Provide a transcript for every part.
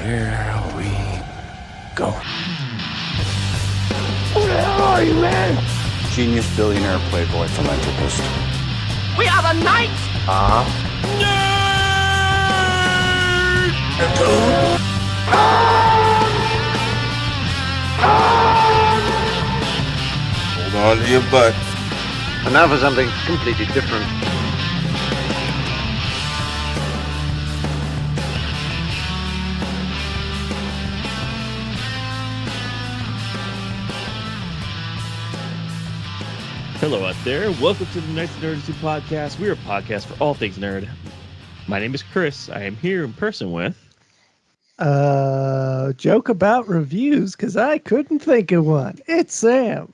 Here we go. Who the hell are you, man? Genius, billionaire, playboy, philanthropist. We are the knights! Hold on to your butts. And now for something completely different. Hello out there. Welcome to the Nights of Nerditude podcast. We are a podcast for all things nerd. My name is Chris. I am here in person with... Joke about reviews, because I couldn't think of one. It's Sam.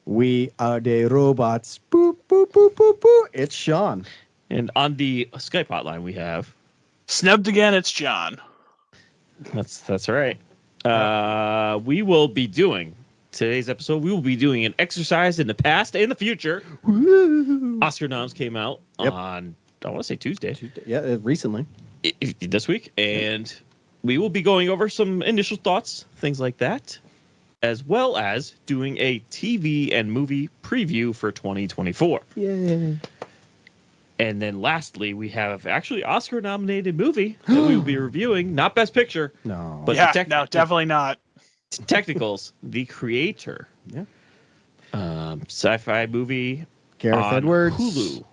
We are the robots. Boop, boop, boop, boop, boop. It's Sean. And on the Skype hotline we have... Snubbed again, it's John. That's right. We will be doing... Today's episode, we will be doing an exercise in the past and the future. Woo. Oscar noms came out on, I want to say Tuesday. Yeah, recently. This week. And we will be going over some initial thoughts, things like that, as well as doing a TV and movie preview for 2024. Yay. And then lastly, we have actually Oscar-nominated movie that we will be reviewing. Not Best Picture. No. But Yeah, no, definitely not. Technicals, The Creator. Yeah. Sci-fi movie Gareth on Edwards. Hulu.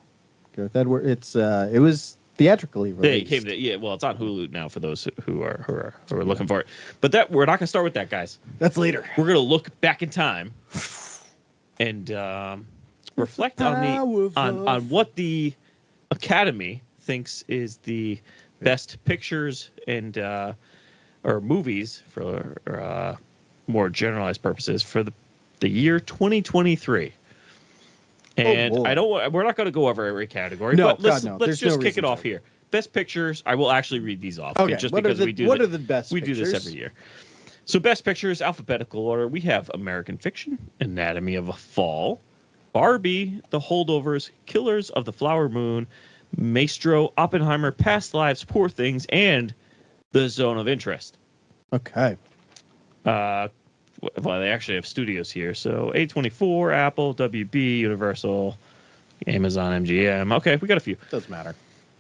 Gareth Edwards. It was theatrically They released. came to, well, it's on Hulu now for those who are looking for it. But that we're not gonna start with that, guys. That's later. We're gonna look back in time and reflect on what the Academy thinks is the best pictures and or movies for more generalized purposes for the year 2023. And we're not going to go over every category, No, but let's There's just no kick it reason off to. here. Best pictures, I will actually read these off. Okay. Just what because are the, we do what are the best we pictures? do this every year. So best pictures, alphabetical order. We have American Fiction, Anatomy of a Fall, Barbie, The Holdovers, Killers of the Flower Moon, Maestro, Oppenheimer, Past Lives, Poor Things, and The Zone of Interest. Okay. Well, they actually have studios here. So A24, Apple, WB, Universal, Amazon, MGM. Okay, we got a few. Doesn't matter.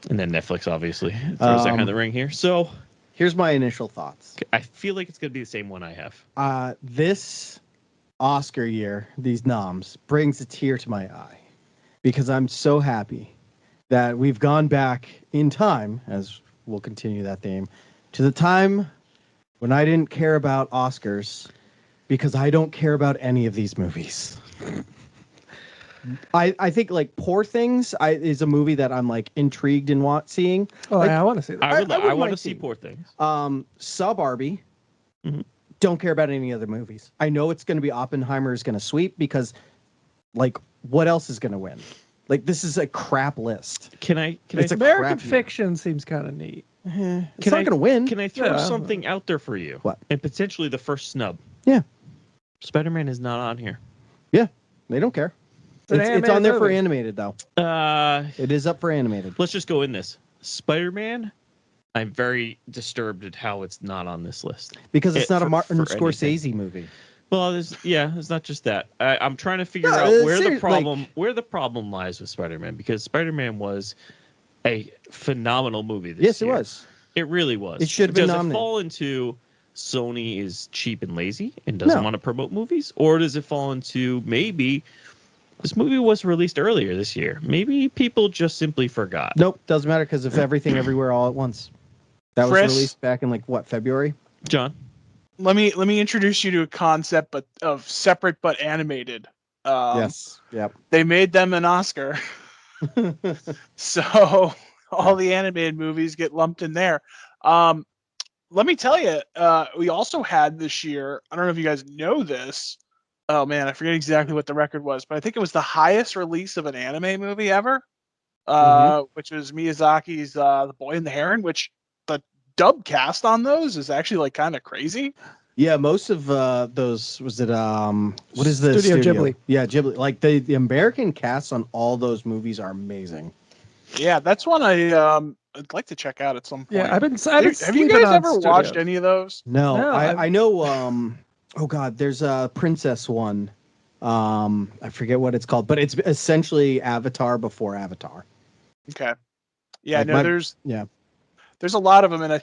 And then Netflix, obviously, throws their hand in the ring here. So Here's my initial thoughts. I feel like it's going to be the same one I have. This Oscar year, these noms, brings a tear to my eye because I'm so happy that we've gone back in time, as we'll continue that theme, to the time when I didn't care about Oscars because I don't care about any of these movies. I think like Poor Things is a movie that I'm like intrigued in seeing. Oh, Like, yeah, I want to see that. I want mind to see seeing. Poor Things. Barbie. Mhm. Don't care about any other movies. I know it's going to be Oppenheimer is going to sweep because, like, what else is going to win? Like, this is a crap list. Can I It's a American crap year. Fiction seems kind of neat. It's Can not I- going to win. can I throw Yeah. something out there for you? What? And potentially the first snub. Yeah. Spider-Man is not on here. They don't care. It's an It's animated on there for movie. animated, though. It is up for animated. Let's just go in this. Spider-Man, I'm very disturbed at how it's not on this list. Because it's not a Martin for Scorsese movie. Well, it's not just that. I'm trying to figure No, out where seriously, where the problem lies with Spider-Man, because Spider-Man was a phenomenal movie this Yes, year. it was. It really was. It should have been Does it nominated. fall into Sony is cheap and lazy and doesn't No. want to promote movies? Or does it fall into maybe this movie was released earlier this year? Maybe people just simply forgot. Nope, doesn't matter because of Everything Everywhere All at Once. That was Chris? released back in, like, what, February? John? Let me introduce you to a concept, but of separate but animated. Yes. Yep. They made them an Oscar, so all the animated movies get lumped in there. Let me tell you, we also had this year. I don't know if you guys know this. Oh man, I forget exactly what the record was, but I think it was the highest release of an anime movie ever, which was Miyazaki's The Boy and the Heron, which the dub cast on those is actually like kind of crazy. Yeah, most of those was it. What is the Studio Ghibli. Yeah, Ghibli. Like the American casts on all those movies are amazing. Yeah, that's one I I'd like to check out at some point. Yeah, I've been Have you sleeping guys on ever watched studios. any of those? No, No, I know. Oh God, there's a princess one. I forget what it's called, but it's essentially Avatar before Avatar. Okay. Yeah, Like no, my- there's Yeah. a lot of them, and I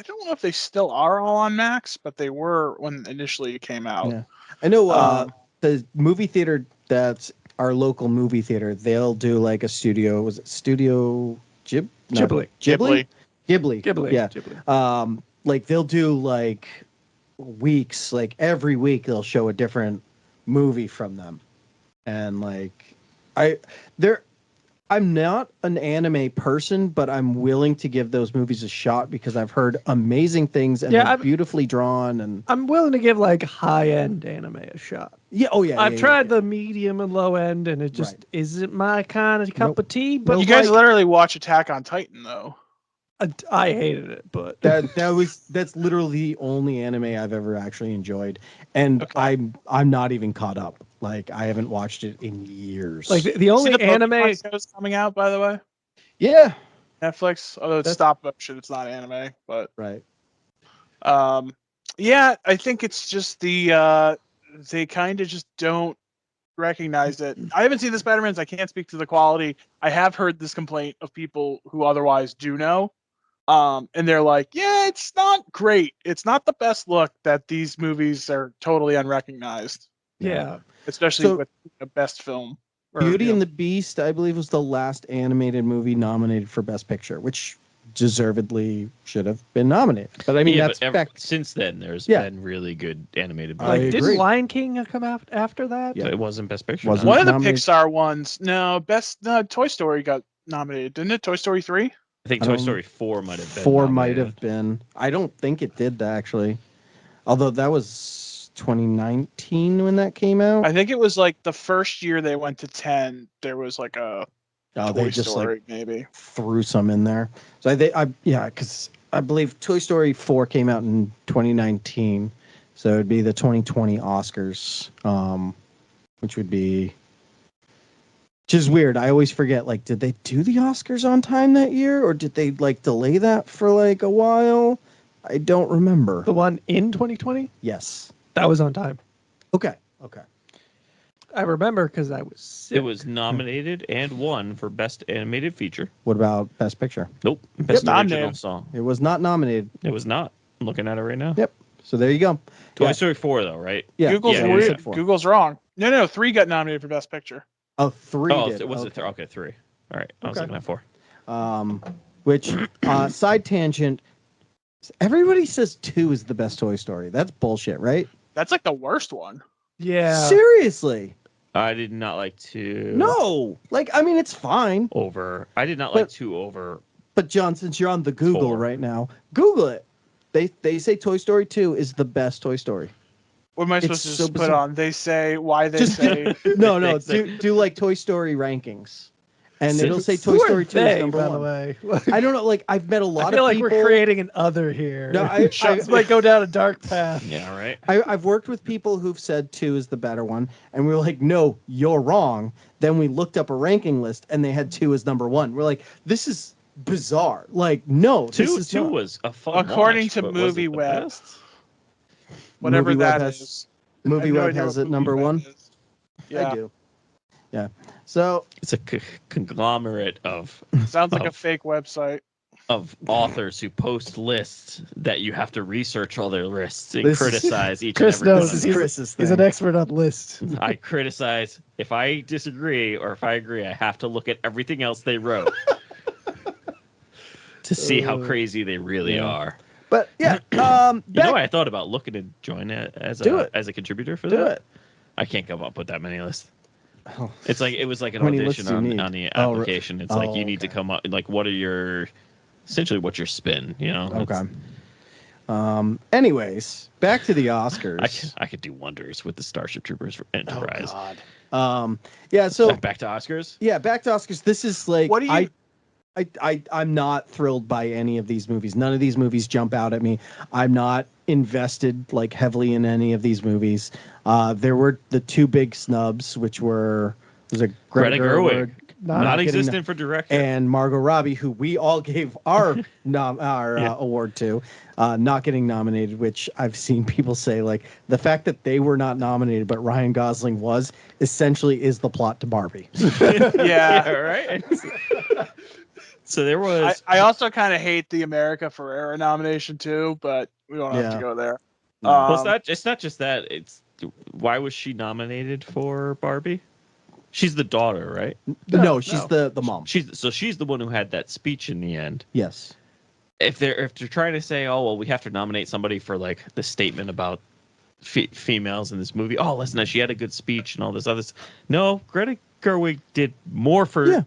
don't know if they still are all on Max, but they were when initially it came out. Yeah. I know Um, the movie theater that's our local movie theater, they'll do like a studio. Was it Studio Ghibli? Ghibli. Ghibli. Yeah. Ghibli. Like they'll do like weeks, like every week they'll show a different movie from them. And like I'm not an anime person, but I'm willing to give those movies a shot because I've heard amazing things and Yeah, they're I've- beautifully drawn and I'm willing to give like high-end anime a shot. yeah, oh yeah. I've yeah, tried yeah. the medium and low end, and it just Right. isn't my kind of cup Nope. of tea. But you guys like, literally watch Attack on Titan, though. I hated it, but That's literally the only anime I've ever actually enjoyed, and Okay. I'm not even caught up. Like I haven't watched it in years. like the See only the Pokemon anime. show's coming out, by the way, yeah, Netflix. Although it's That's- stop motion, it's not anime. But right. yeah, I think it's just the they kind of just don't recognize it. I haven't seen the Spider-Mans. I can't speak to the quality. I have heard this complaint of people who otherwise do know. And they're like, yeah, it's not great. It's not the best look that these movies are totally unrecognized, Yeah, especially So- with the best film. or, Beauty you know, and the Beast, I believe, was the last animated movie nominated for Best Picture, which deservedly should have been nominated. But I mean, yeah, that's but fact. since then, there's Yeah. been really good animated I like movies. agree. didn't Lion King come out after that? Yeah. It wasn't Best Picture. Wasn't. no. one of the nominated. Pixar ones. No, Toy Story got nominated, didn't it? Toy Story 3. I think I Toy don't- Story 4 might have been. Four might nominated. have been. I don't think it did actually, although that was 2019 when that came out. I think it was like the first year they went to 10. There was like a Oh, Toy they just Story, like maybe. threw some in there. So because I believe Toy Story 4 came out in 2019, so it'd be the 2020 Oscars, which would be. Which is weird. I always forget. Like, did they do the Oscars on time that year, or did they like delay that for like a while? I don't remember. The one in 2020 Yes. that was on time. Okay. Okay. I remember because I was sick. It was nominated and won for Best Animated Feature. What about Best Picture? Nope. Best Not Original named. Song. It was not nominated. It was not. I'm looking at it right now. Yep. So there you go. Toy Yeah. Story 4, though, right? Yeah. Google's yeah, weird. you said four. Google's wrong. No, 3 got nominated for Best Picture. Oh, 3 Oh, did. was okay. it? Okay, 3. All right. I was Okay. looking at 4. Which side tangent. Everybody says 2 is the best Toy Story. That's bullshit, right? That's like the worst one. Yeah. Seriously? I did not like 2. No. Like, I mean, it's fine. Over. I did not like But- 2 over. But John, since you're on the Google 4. right now, Google it. They say Toy Story 2 is the best Toy Story. What am I It's supposed to so just put bizarre. on? They say why they Just- say. No, no. They- Do like Toy Story rankings, and Since- it'll say Who Toy are Story 2 is they, number by 1. the way? I don't know. Like, I've met a lot I feel of like people. we're creating an other here. No, It's like go down a dark path. Yeah, right. I've worked with people who've said 2 is the better one, and we were like, no, you're wrong. Then we looked up a ranking list, and they had 2 as number 1. We're like, this is bizarre. Like, no, this 2 is 2 not. was a fun According watch, to but was it the MovieWeb. best? Whatever MovieWeb that has- is. I have no MovieWeb idea has what it number MovieWeb 1. is. Yeah, I do. Yeah. So It's a conglomerate of sounds like Oh. a fake website. authors who post lists that you have to research all their lists and This is- criticize each Chris and every knows. one. this is He's- Chris's thing. He's an expert on lists. I criticize. If I disagree or if I agree, I have to look at everything else they wrote to see how crazy they really yeah. are. But yeah, You know, back, I thought about looking to join it as Do a it. as a contributor for do that. it. I can't come up with that many lists. Oh. It's like it was like an How many audition lists do you need? on the Oh, re- application. It's like oh, you need to okay. come up like what are your essentially what's your spin, you know? Okay. It's- Anyways, back to the Oscars. I could do wonders with the Starship Troopers for Oh Enterprise. God. Yeah. So Back to Oscars. yeah, back to Oscars. This is like What do you? I'm not thrilled by any of these movies. None of these movies jump out at me. I'm not invested like heavily in any of these movies. There were the 2 big snubs, which were was it Greta Gerwig. not Non-existent for director. and Margot Robbie, who we all gave our award to, not getting nominated. Which I've seen people say, like, the fact that they were not nominated but Ryan Gosling was essentially is the plot to Barbie. Yeah. Right. So there was. I also kind of hate the America Ferrera nomination too, but we don't have Yeah. to go there. Well, it's not just that. It's why was she nominated for Barbie? She's the daughter, right? No, she's the mom. She's the one who had that speech in the end. Yes. If they're trying to say, oh well, we have to nominate somebody for like the statement about females in this movie. Oh, listen, she had a good speech and all this other. No, Greta Gerwig did more for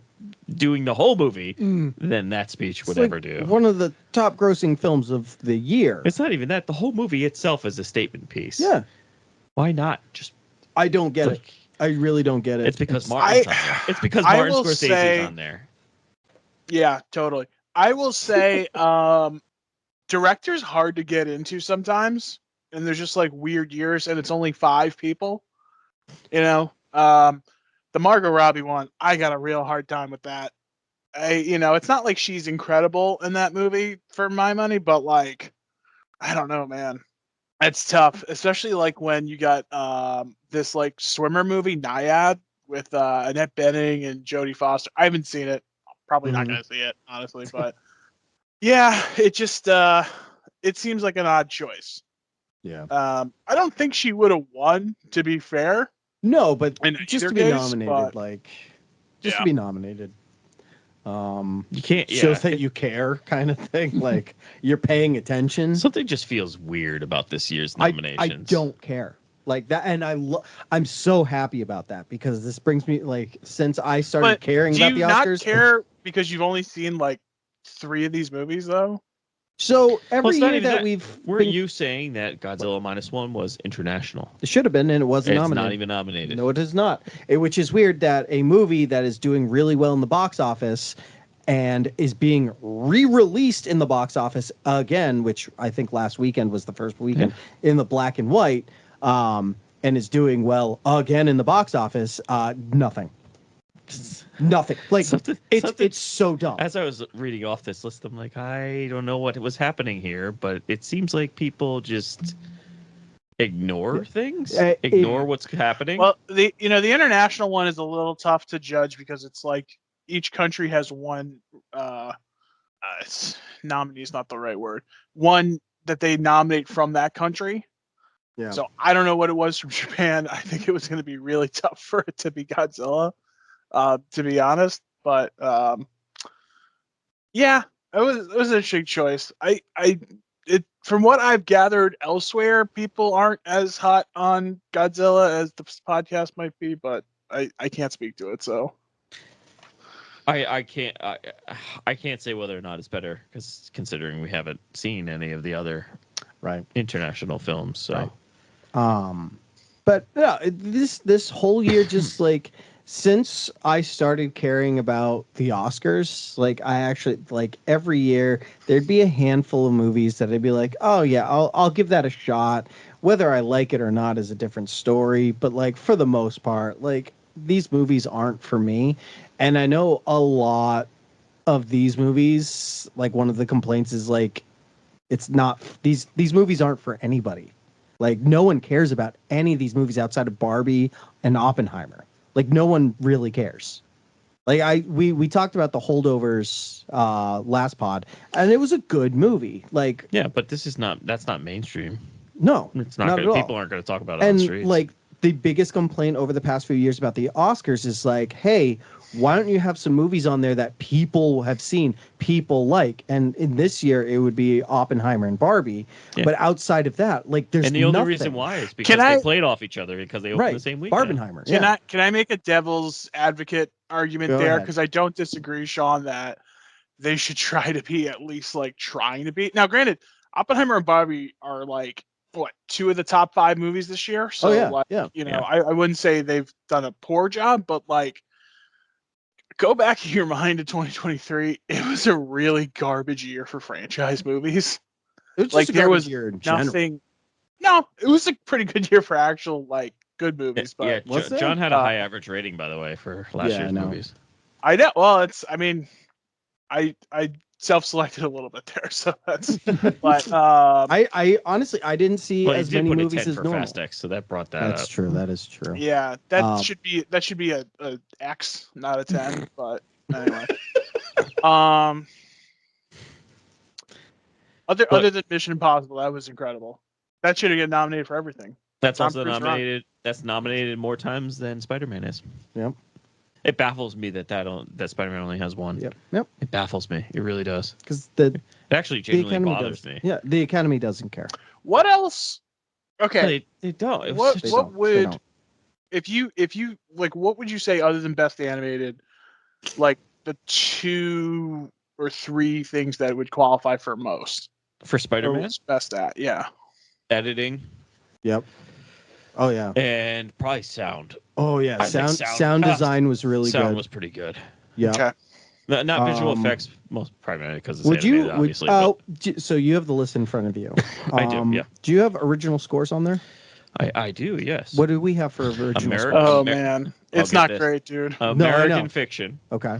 doing the whole movie than that speech would ever do. One of the top grossing films of the year. It's not even that. The whole movie itself is a statement piece. Yeah. Why not just? I don't get it. I really don't get it. It's because Martin's on there. It's because I Martin will Scorsese's say- on there. Yeah, totally. I will say, director's hard to get into sometimes, and there's just like weird years, and it's only 5 people. You know, the Margot Robbie one, I got a real hard time with that. It's not like she's incredible in that movie for my money, but like, I don't know, man. It's tough, especially like when you got this like swimmer movie, Nyad, with Annette Bening and Jodie Foster. I haven't seen it. Probably not going to see it, honestly. But yeah, it just it seems like an odd choice. Yeah. I don't think she would have won, to be fair. No, but In just either to be case, nominated, but- like, just Yeah. to be nominated. You can't. Yeah, Shows that you care, kind of thing. Like, you're paying attention. something just feels weird about this year's I nominations. don't care like that, and I'm so happy about that because this brings me, like, since I started But caring do about you the not Oscars. care because you've only seen like 3 of these movies, though? So Well, every it's not year even that that. we've Weren't you saying that Godzilla -1 was international? it should have been, and it wasn't It's nominated. not even nominated. No, it is not. Which is weird that a movie that is doing really well in the box office and is being re-released in the box office again, which I think last weekend was the first weekend in the black and white, and is doing well again in the box office. Nothing. Nothing. Like, Something- it's so dumb. As I was reading off this list, I'm like, I don't know what was happening here, but it seems like people just ignore things, ignore what's happening. Well, the international one is a little tough to judge because it's like each country has one nominee is not the right word. One that they nominate from that country. Yeah. So I don't know what it was from Japan. I think it was going to be really tough for it to be Godzilla, to be honest. But yeah, it was an interesting choice. From what I've gathered elsewhere, people aren't as hot on Godzilla as the podcast might be, but I can't speak to it. So I can't say whether or not it's better because considering we haven't seen any of the other Right. international films. So Right. But yeah, this whole year, just like since I started caring about the Oscars, like I actually, like, every year there'd be a handful of movies that I'd be like, oh yeah, I'll give that a shot. Whether I like it or not is a different story. But like for the most part, like these movies aren't for me. And I know a lot of these movies, like one of the complaints is like, it's not, these movies aren't for anybody. Like no one cares about any of these movies outside of Barbie and Oppenheimer. Like no one really cares. Like we talked about The Holdovers last pod, and it was a good movie. Like yeah, but that's not mainstream. no, It's not, not gonna, at all. people aren't going to talk about it on And the streets. like the biggest complaint over the past few years about the Oscars is like, hey, why don't you have some movies on there that people have seen, people like? And in this year, it would be Oppenheimer and Barbie. Yeah. But outside of that, like, there's and the only nothing. reason why is because I- they played off each other because they opened the same weekend. Barbenheimer. Can Yeah. I make a devil's advocate argument Go there? ahead. Because I don't disagree, Sean, that they should try to be at least like trying to be. Now, granted, Oppenheimer and Barbie are like what 2 of the top 5 movies this year. So Oh, yeah, like, yeah. Yeah. I wouldn't say they've done a poor job, but like go back in your mind to 2023. It was a really garbage year for franchise movies. It was just Like, a there garbage was year in general. Nothing. No, it was a pretty good year for actual like good movies. But Yeah, Was there? John had a high average rating, by the way, for last Yeah, I year's know. movies. I know. Well, it's. I mean, I self-selected a little bit there, so that's. But I honestly I didn't see Well, as it did many put a movies 10 as for normal. Fast X, so that brought that That's up. true. That is true. yeah, that Um, should be a X, not a 10. But anyway, other But- than Mission Impossible, that was incredible. That should have get nominated for everything. That's Tom also Cruise rocked. nominated. That's nominated more times than Spider-Man is. Yep. It baffles me that Spider-Man only has one. Yep. It baffles me. It really does. Because It actually the genuinely Academy bothers does. me. Yeah, the Academy doesn't care. What else? Okay, They don't. It was what just- They what don't. They would don't. if you like what would you say other than best animated, like the 2 or 3 things that would qualify for most? for Or Spider-Man what's best at? Yeah. editing Yep. Oh yeah. and probably sound. Oh yeah. I think Sound sound- design was really sound good. was pretty good. Yeah. Okay. Not visual Um, effects, most primarily because it's Would you? animated, Would, obviously. oh, so you have the list in front of you. I do, yeah. Do you have original scores on there? I do, yes. What do we have for original Ameri- scores? Oh Amer- man, I'll it's get not this. great, dude. I American know. Fiction, Okay.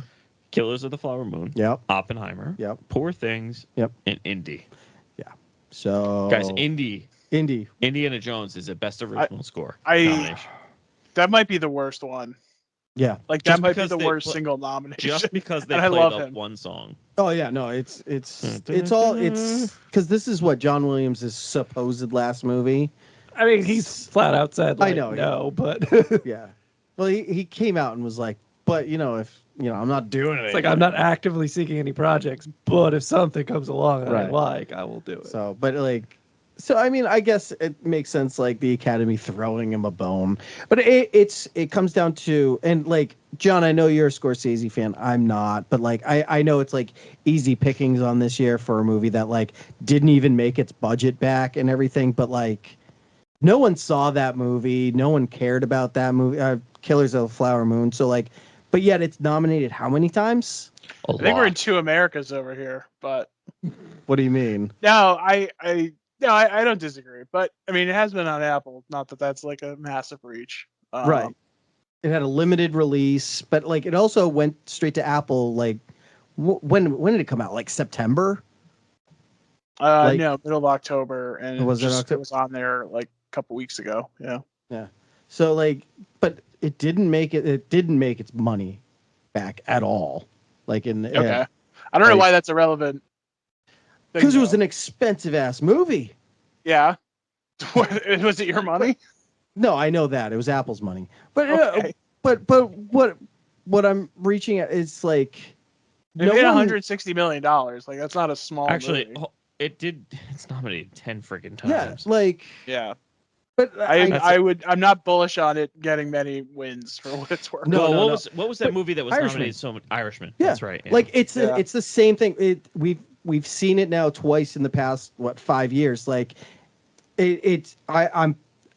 Killers of the Flower Moon, Yep. Oppenheimer, Yep. Poor Things, Yep. and Indy. So Guys, Indy, Indy. Indiana Jones is the best original score I- nomination. That might be the worst one. Yeah. Like Just that might be because the they worst put- single nomination. Just because they And I played love up him. one song. Oh yeah. No, it's because this is what John Williams' supposed last movie. I mean, he's flat out said, I like, know, no, but Yeah. Well, he came out and was like, but if I'm not doing it. it's like I'm not actively seeking any projects, but if something comes along that I Right. like, I will do it. So, but so I mean, I guess it makes sense, like the Academy throwing him a bone, but it comes down to, and like John, I know you're a Scorsese fan, I'm not, but like I know it's like easy pickings on this year for a movie that like didn't even make its budget back and everything, but like no one saw that movie, no one cared about that movie, Killers of the Flower Moon, so like, but yet it's nominated how many times? A I think we're in lot. 2 Americas over here, but What do you mean? no, I don't disagree. But I mean, it has been on Apple. Not that that's like a massive reach. Right. It had a limited release, but like it also went straight to Apple. Like, when did it come out? Like September? Like- No, middle of October, and Was it it October? was on there like a couple weeks ago. Yeah. So like, but it didn't make it. It didn't make its money back at all. Like Okay. I don't know Like- why that's irrelevant. because it was an expensive ass movie. Yeah. Was it your money? No, I know that it was Apple's money, but Okay. but what I'm reaching at is like It made $160 million. Like that's not a small. Actually, movie. it did. It's nominated 10 freaking yeah, times. like Yeah. but I'm not bullish on it getting many wins for what it's worth. No, Well, no, what no. was that But movie that was Irishman. nominated so much? Irishman. Yeah, That's right. yeah. like it's Yeah. it's the same thing. We've seen it now twice in the past 5 years. Like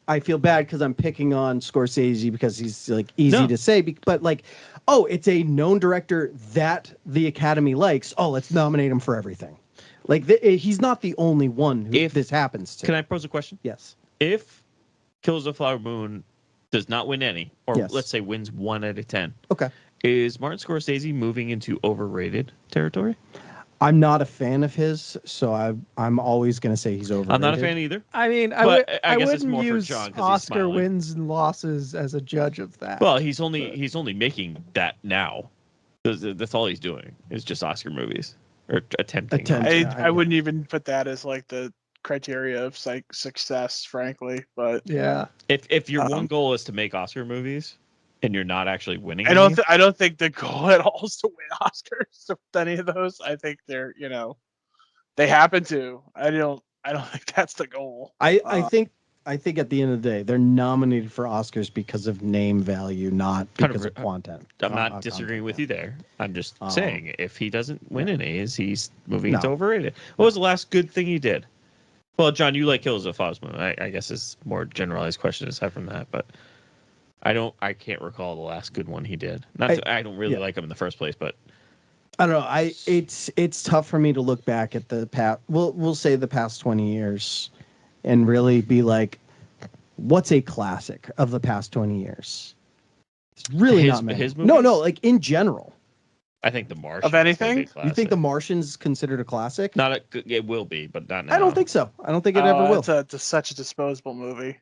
I feel bad because I'm picking on Scorsese because he's like easy No. to say, but like, oh, it's a known director that the Academy likes. Oh, let's nominate him for everything. Like he's not the only one who If- this happens to. Can I pose a question? Yes. If Killers of the Flower Moon does not win any, or Yes. let's say wins 1 out of 10, Okay. is Martin Scorsese moving into overrated territory? I'm not a fan of his, so I'm always gonna say he's overrated. I'm not a fan either. I mean, But I I guess it's wouldn't more for use John 'cause he's Oscar smiling. wins and losses as a judge of that. Well, he's only making that now. That's all he's doing is just Oscar movies or attempting. Attempt. I, Yeah, I I wouldn't even put that as like the criteria of success, frankly. But yeah, If your one Um, goal is to make Oscar movies and you're not actually winning, I don't any, I don't think the goal at all is to win Oscars with any of those. I think they're they happen to. I don't think that's the goal. I think at the end of the day, they're nominated for Oscars because of name value, not because of content. I'm not disagreeing with you there. I'm just Um, saying if he doesn't win an A's, he's moving No. into overrated. What was the last good thing he did? Well, John, you like Killers of the Flower Moon. I guess it's more generalized question aside from that, but I can't recall the last good one he did. I don't really yeah. like him in the first place, but I don't know. It's tough for me to look back at the past. We'll say the past 20 years, and really be like, what's a classic of the past 20 years? It's really His- not many. his No, movies? like in general. I think The Martian Of anything? You think The Martian's considered a classic? Not a, it will be, but not now. I don't think so. I don't think it ever will. It's such a disposable movie.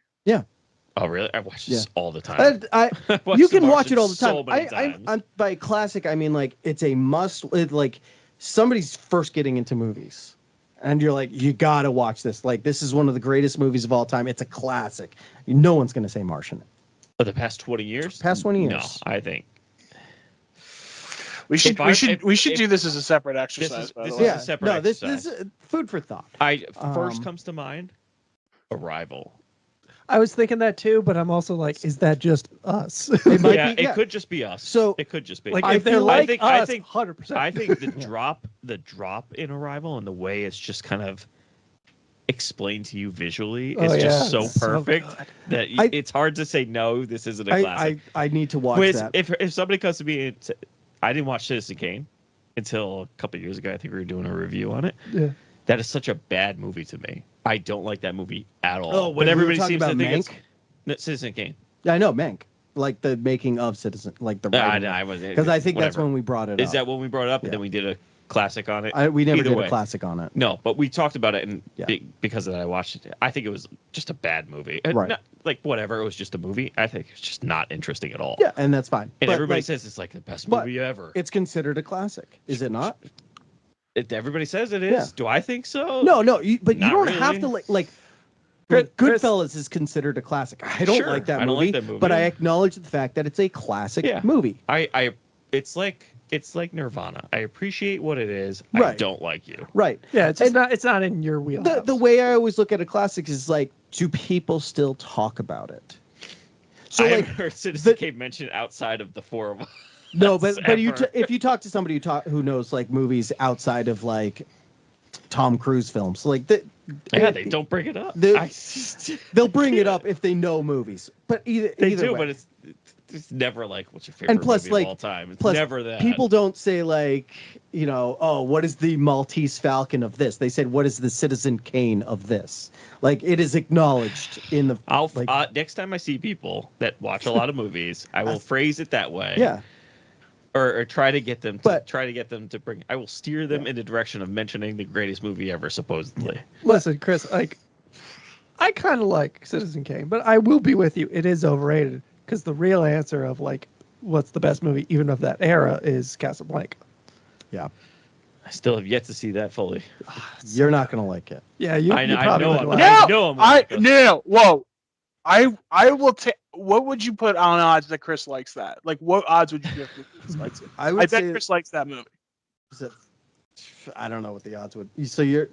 Oh really? I watch this all the time. I Watch you The can watch Martian it all the time. so many times. I'm by classic, I mean like it's a must. Like somebody's first getting into movies, and you're like, you gotta watch this. Like this is one of the greatest movies of all time. It's a classic. No one's gonna say Martian. For the past 20 years? Past 20 years. No, I think We should if- do this as a separate exercise. By the this way. is a separate no, this exercise. is food for thought. First comes to mind, Arrival. I was thinking that too, but I'm also like, is that just us? It might Yeah, be, it could just be us. So- it could just be. Like I if they're feel- like I us, think 100%. I think the drop in Arrival and the way it's just kind of explained to you visually is just so it's perfect good. that I- it's hard to say no. This isn't a classic. I need to watch Whereas that. if somebody comes to me and I didn't watch Citizen Kane until a couple of years ago. I think we were doing a review on it. Yeah. That is such a bad movie to me. I don't like that movie at all. Oh, but when we were everybody talking seems to about think it's Mank? no, Citizen Kane. I know Mank, like the making of Citizen, like the I wasn't because I think that's whatever. when we brought it Is up. that when we brought it up, and Yeah. then we did a classic on it? We never Either did way. a classic on it. No, but we talked about it, and Yeah. because of that, I watched it. I think it was just a bad movie. Right. Not, like whatever, it was just a movie. I think it's just not interesting at all. Yeah, and that's fine. And But, everybody like, says it's like the best but movie ever. it's considered a classic, is it not? Everybody says it is. Yeah. Do I think so? No, but you Not don't have really. to like. Chris- Goodfellas is considered a classic. I don't Sure, like that I don't movie, like that movie. but I acknowledge the fact that it's a classic Yeah. movie. It's like Nirvana. I appreciate what it is. I Right. don't like you. Right. Yeah, it's just And it's not in your wheelhouse. The way I always look at a classic is like, do people still talk about it? So I like, haven't heard Citizen the- Kane mentioned outside of the four of us. no, but ever. if you talk to somebody who knows like movies outside of like Tom Cruise films, like Yeah, they don't bring it up. they'll bring it up if they know movies. But either do, way. but it's never like what's your favorite And plus, movie like, of all time. It's plus never that. people don't say like, oh, what is the Maltese Falcon of this? They said, what is the Citizen Kane of this? Like it is acknowledged in the. I'll like, next time I see people that watch a lot of movies, I will phrase it that way. yeah. Or try to get them to bring. I will steer them in the direction of mentioning the greatest movie ever, supposedly. Listen, Chris, like I kind of like Citizen Kane, but I will be with you. It is overrated because the real answer of like what's the best movie, even of that era, is Casablanca. Yeah. I still have yet to see that fully. You're not gonna like it. Yeah, you. I know- you I probably know would I'm like not. it. No, I know I'm like this. no, whoa. I will take. What would you put on odds that Chris likes that? Like, what odds would you give Chris likes it? I I would bet say Chris likes that movie. I don't know what the odds would.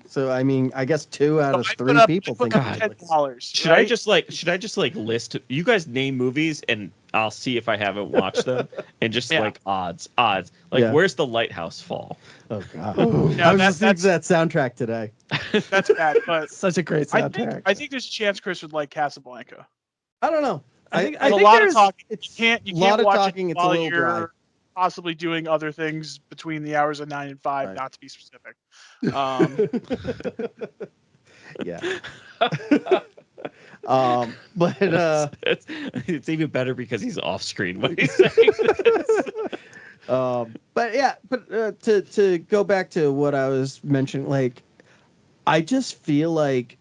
So I mean, I guess 2 out of So I 3 put up- people I put think. up it was- $10. Should I just like list you guys name movies and I'll see if I haven't watched them and just Yeah. like odds. Like Yeah. where's the Lighthouse fall? Oh god. No, I was that's- listening to that soundtrack today. That's bad, but Such a great I soundtrack. think there's a chance Chris would like Casablanca. I don't know. I think There's a lot of talking. You It's can't a lot of watch talking. it It's a while little you're dry. possibly doing other things between the hours of 9 and 5. Right. Not to be specific. Yeah. But It's even better because he's off screen when he's saying this. but yeah, but to go back to what I was mentioning, like, I just feel like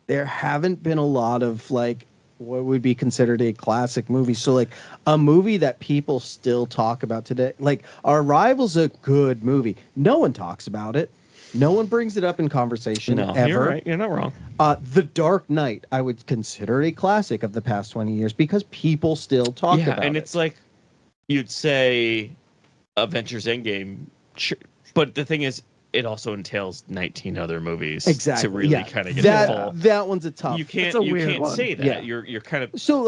there haven't been a lot of like what would be considered a classic movie. So like a movie that people still talk about today, like Arrival's a good movie. No one talks about it. No one brings it up in conversation ever. You're right. You're not wrong. The Dark Knight, I would consider a classic of the past 20 years because people still talk about and it. it's like you'd say Avengers Endgame, sure, but the thing is, it also entails 19 other movies Exactly. to really yeah. kind of get the full. That one's a tough. You can't a weird one. say that. Yeah. You're kind of So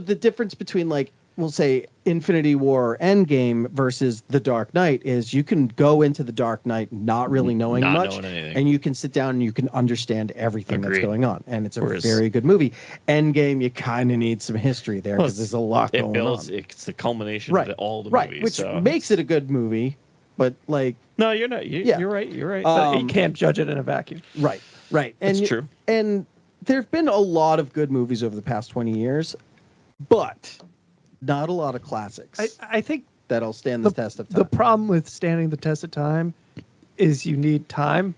the difference between like we'll say Infinity War or Endgame versus The Dark Knight is you can go into The Dark Knight not really knowing not much, knowing anything. and you can sit down and you can understand everything that's Agreed. going on, and it's a Whereas- very good movie. Endgame, you kind of need some history there because Plus, there's a lot it going builds. on. It's the culmination Right. of all the Right, movies. which so. makes it a good movie, but like No, you're not. Yeah. You're right. You're right. But you um, can't judge it in a vacuum. right, and That's true. And there've been a lot of good movies over the past 20 years, but not a lot of classics. I think that'll stand the test of time. The problem with standing the test of time is you need time.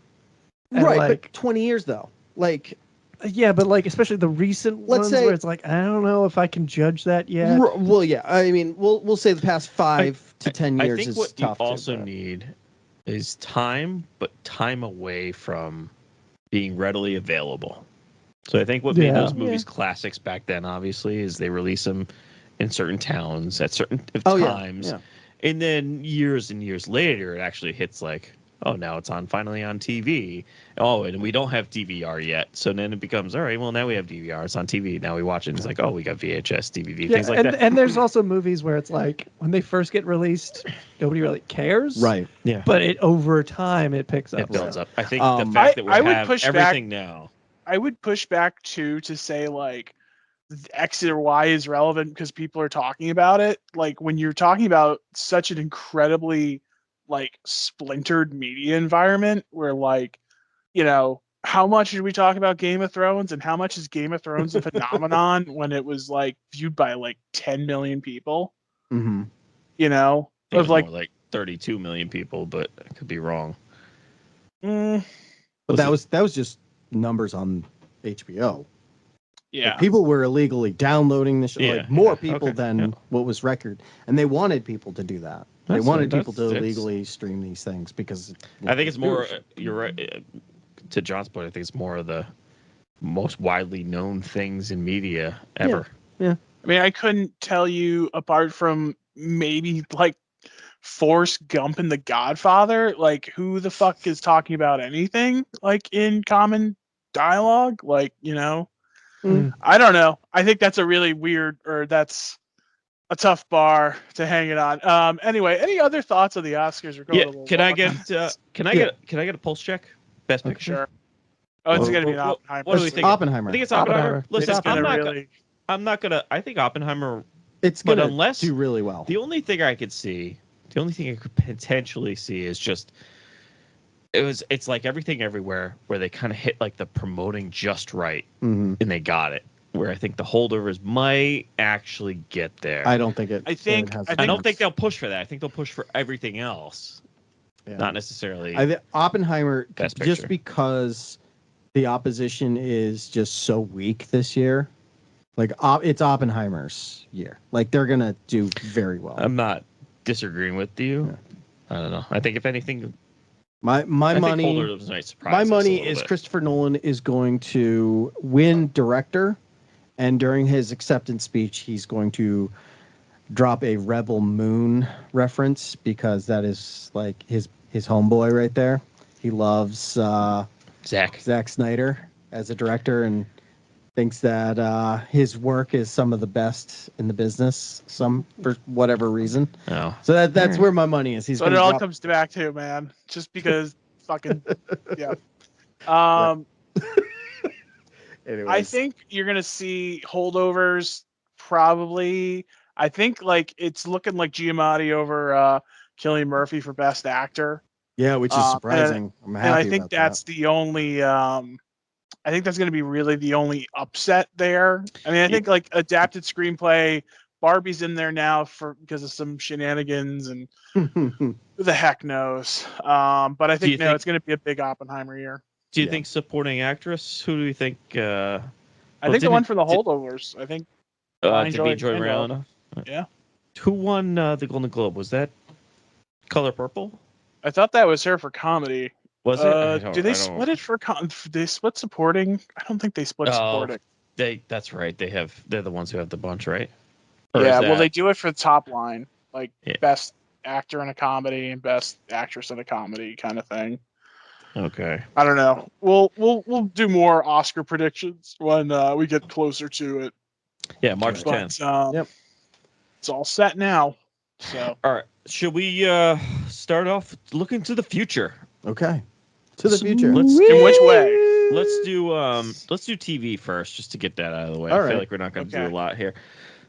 And Right, like, but 20 years though. Like, yeah, but like especially the recent Let's ones say- where it's like I don't know if I can judge that yet. well, yeah. I mean, we'll say the past 5 to 10 I years think is what you tough. also but- need is time, but time away from being readily available. So I think what made Yeah. those movies classics back then, obviously, is they release them in certain towns at certain times, Yeah. and then years and years later, it actually hits like, oh, now it's finally on TV. Oh, and we don't have DVR yet, so then it becomes all right. Well, now we have DVR. It's on TV. Now we watch it. And it's like, oh, we got VHS, DVD, Yeah, things like and, that. and there's also movies where it's like when they first get released, nobody really cares. Right. Yeah, But over time it picks up. it builds so. up. I think Um, the fact that we I would have push back- everything now. I would push back too to say like X or Y is relevant because people are talking about it. Like when you're talking about such an incredibly like splintered media environment where like, you know, how much did we talk about Game of Thrones and how much is Game of Thrones a phenomenon when it was like viewed by like 10 million people, Mm-hmm. you know, I think it of was like, more like 32 million people, but I could be wrong. mm, But that was just numbers on HBO. yeah. Like, people were illegally downloading the show, Yeah, like more yeah, people okay, than yeah. what was record, and they wanted people to do that. They That's- wanted that's- people to that's- illegally stream these things because I think it's more. viewership. You're right. To John's point, I think it's more of the most widely known things in media ever. I mean, I couldn't tell you apart from maybe like Forrest Gump and The Godfather, like who the fuck is talking about anything like in common dialogue? Like, you know, Mm. I don't know. I think that's a really weird, or that's a tough bar to hang it on. Anyway, any other thoughts of the Oscars? We're going Yeah. a little Can I long. get? Can I Yeah. get? Can I get a pulse check? Best Okay. picture. Sure. Oh, it's Well, gonna be an well, Oppenheimer. what do we It's think? Oppenheimer. I think it's Oppenheimer. Oppenheimer. Listen, It's I'm gonna not. really. I'm not gonna. I think Oppenheimer. It's but gonna unless- do really well. The only thing I could see, the only thing I could potentially see is just. It's like Everything Everywhere, where they kind of hit like the promoting just right, hmm and they got it. Where I think the holdovers might actually get there. I don't think it. I think- it has I a I don't chance. think they'll push for that. I think they'll push for everything else, Yeah. not necessarily. Oppenheimer, Best just Picture. because the opposition is just so weak this year. Like it's Oppenheimer's year. Like they're gonna do very well. I'm not disagreeing with you. I don't know. I think if anything, my I money. think holdovers might surprise My us a money little is bit. Christopher Nolan is going to win director, and during his acceptance speech, he's going to drop a Rebel Moon reference because that is like his homeboy right there. He loves Zach. Zack Snyder as a director and thinks that his work is some of the best in the business. For whatever reason. Oh, So that's where my money is. He's So it going all to comes back to, man. Just because fucking yeah. I think you're gonna see holdovers probably. I think like it's looking like Giamatti over Cillian Murphy for Best Actor, Yeah, which is and- surprising. I'm happy and I think about that's the only. I think that's gonna be really the only upset there. I mean, I think like adapted screenplay. Barbie's in there now because of some shenanigans and that. who the heck knows. But I Do you think no, think- it's gonna be a big Oppenheimer year. do you Yeah. think supporting actress? Who do you think? I think the one for the holdovers. I think To be Joy Joy Randolph. Randolph? Yeah. Who won the Golden Globe? Was that Color Purple? I thought that was her for comedy. Was it? I don't- Do they I don't- split it for they split supporting? I don't think they split Oh, supporting. That's right. They're the ones who have the bunch, right? Or Yeah, is well that- they do it for the top line, like Yeah. best actor in a comedy and best actress in a comedy kind of thing. Okay. I don't know. We'll do more Oscar predictions when we get closer to it. Yeah, March But 10th. Yep. it's all set now. So All right. Should we start off looking to the future? Okay. To the future. Let's in which way? let's do TV first, just to get that out of the way. All I feel right. like we're not going to Okay. do a lot here.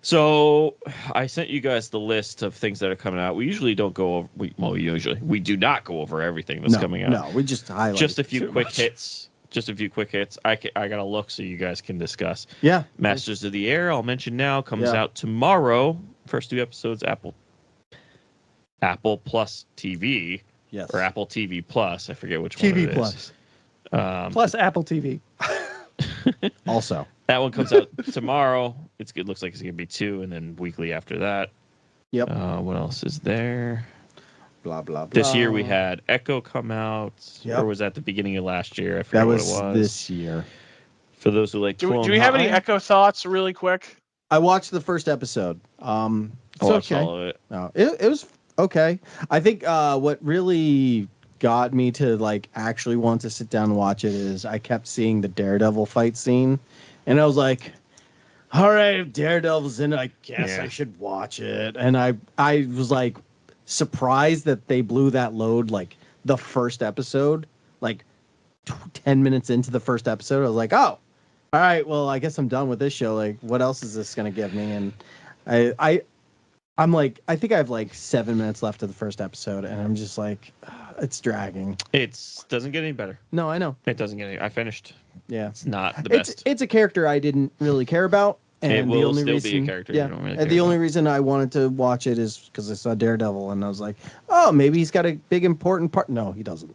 So I sent you guys the list of things that are coming out. We usually don't go over. We do not go over everything that's coming out. No, we just highlight. Just a few too quick much. hits. Just a few quick hits. I got to look so you guys can discuss. Yeah. Masters of the Air, I'll mention now, comes Yeah. out tomorrow. First 2 episodes, Apple Apple Plus TV Yes. or Apple TV Plus. I forget which one TV it is. Plus. Plus Apple TV. Also. That one comes out tomorrow. It looks like it's gonna be 2, and then weekly after that. Yep. What else is there? Blah blah blah. This year we had Echo come out, Yep. or was that the beginning of last year? I forget That what was it was. this year. For those who like Do Clone we have any High, Echo thoughts, really quick? I watched the first episode. It's I watched okay. all of it. No, it was okay. I think what really got me to like actually want to sit down and watch it is I kept seeing the Daredevil fight scene, and I was like, all right, if Daredevil's in it, I guess Yeah. I should watch it. And I was like surprised that they blew that load like the first episode, like 10 minutes into the first episode. I was like, oh, all right, well, I guess I'm done with this show. Like, what else is this gonna give me? And I'm like, I think I have like 7 minutes left of the first episode, and I'm just like, it's dragging. It doesn't get any better. No, I know. It doesn't get any. I finished. Yeah, It's not the best. it's a character I didn't really care about, and It the will only still be a reason, character you don't really and care the only about. reason I wanted to watch it is because I saw Daredevil, and I was like, oh, maybe he's got a big important part. No, he doesn't.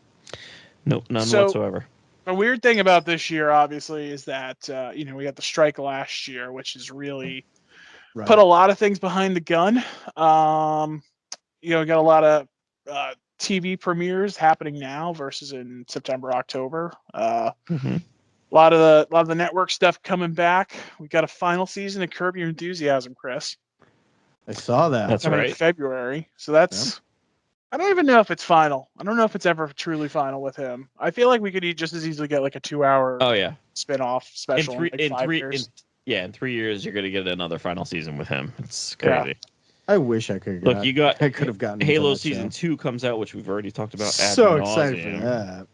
Nope, none So- whatsoever. A weird thing about this year, obviously, is that we got the strike last year, which has really Right. put a lot of things behind the gun. We got a lot of TV premieres happening now versus in September, October. Mhm. A lot of the network stuff coming back. We got a final season of Curb Your Enthusiasm, Chris, I saw that. That's coming in right. February. So that's. I don't even know if it's final. I don't know if it's ever truly final with him. I feel like we could just as easily get like a 2-hour Oh yeah. spin-off special in, like 5 years. In 3 years, you're gonna get another final season with him. It's Yeah. crazy. I wish I could. Look, you got I could have gotten into Halo that season show. 2 comes out, which we've already talked about. ad So excited nauseam. for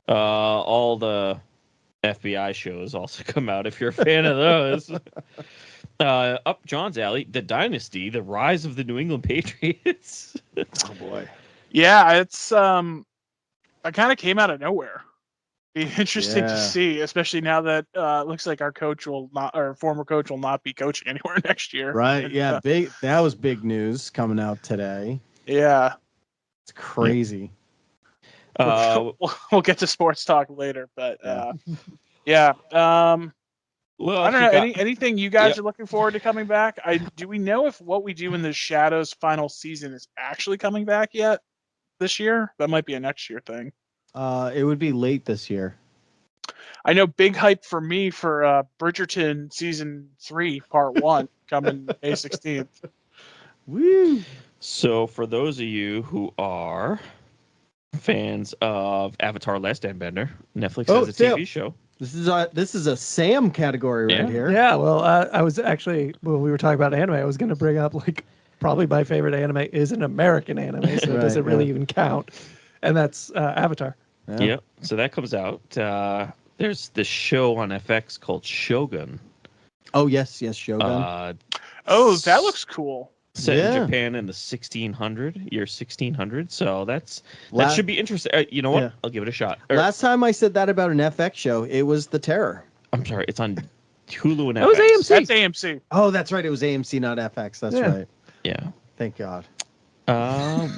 that. All the FBI shows also come out if you're a fan of those. Up John's alley, The Dynasty, The Rise of the New England Patriots. Oh boy. Yeah, it's I kind of came out of nowhere. Be interesting Yeah. to see, especially now that it looks like our former coach will not be coaching anywhere next year. Right. And, Yeah. Big. That was big news coming out today. yeah. It's crazy. We'll get to sports talk later, but yeah. Well, I don't know. forgot- Anything you guys Yep. are looking forward to coming back? Do we know if What We Do in the Shadows final season is actually coming back yet this year? That might be a next year thing. It would be late this year. I know big hype for me for Bridgerton season 3 part 1 coming May 16th. Woo. So, for those of you who are fans of Avatar: Last Airbender, Netflix Oh, has a Sam. TV show. This is a Sam category right Yeah. here. Yeah, well, I was actually when we were talking about anime, I was going to bring up like probably my favorite anime is an American anime, so it Right, doesn't really yeah. even count, and that's Avatar. Yeah. Yep. So that comes out. There's this show on FX called Shogun. Oh yes, Shogun. Oh, that looks cool. Set Yeah. in Japan in the 1600. So that La- should be interesting. You know what? Yeah. I'll give it a shot. Last time I said that about an FX show, it was The Terror. I'm sorry. It's on Hulu and That was FX. AMC. That's AMC. Oh, that's right. It was AMC, not FX. That's Yeah. right. Yeah. Thank God.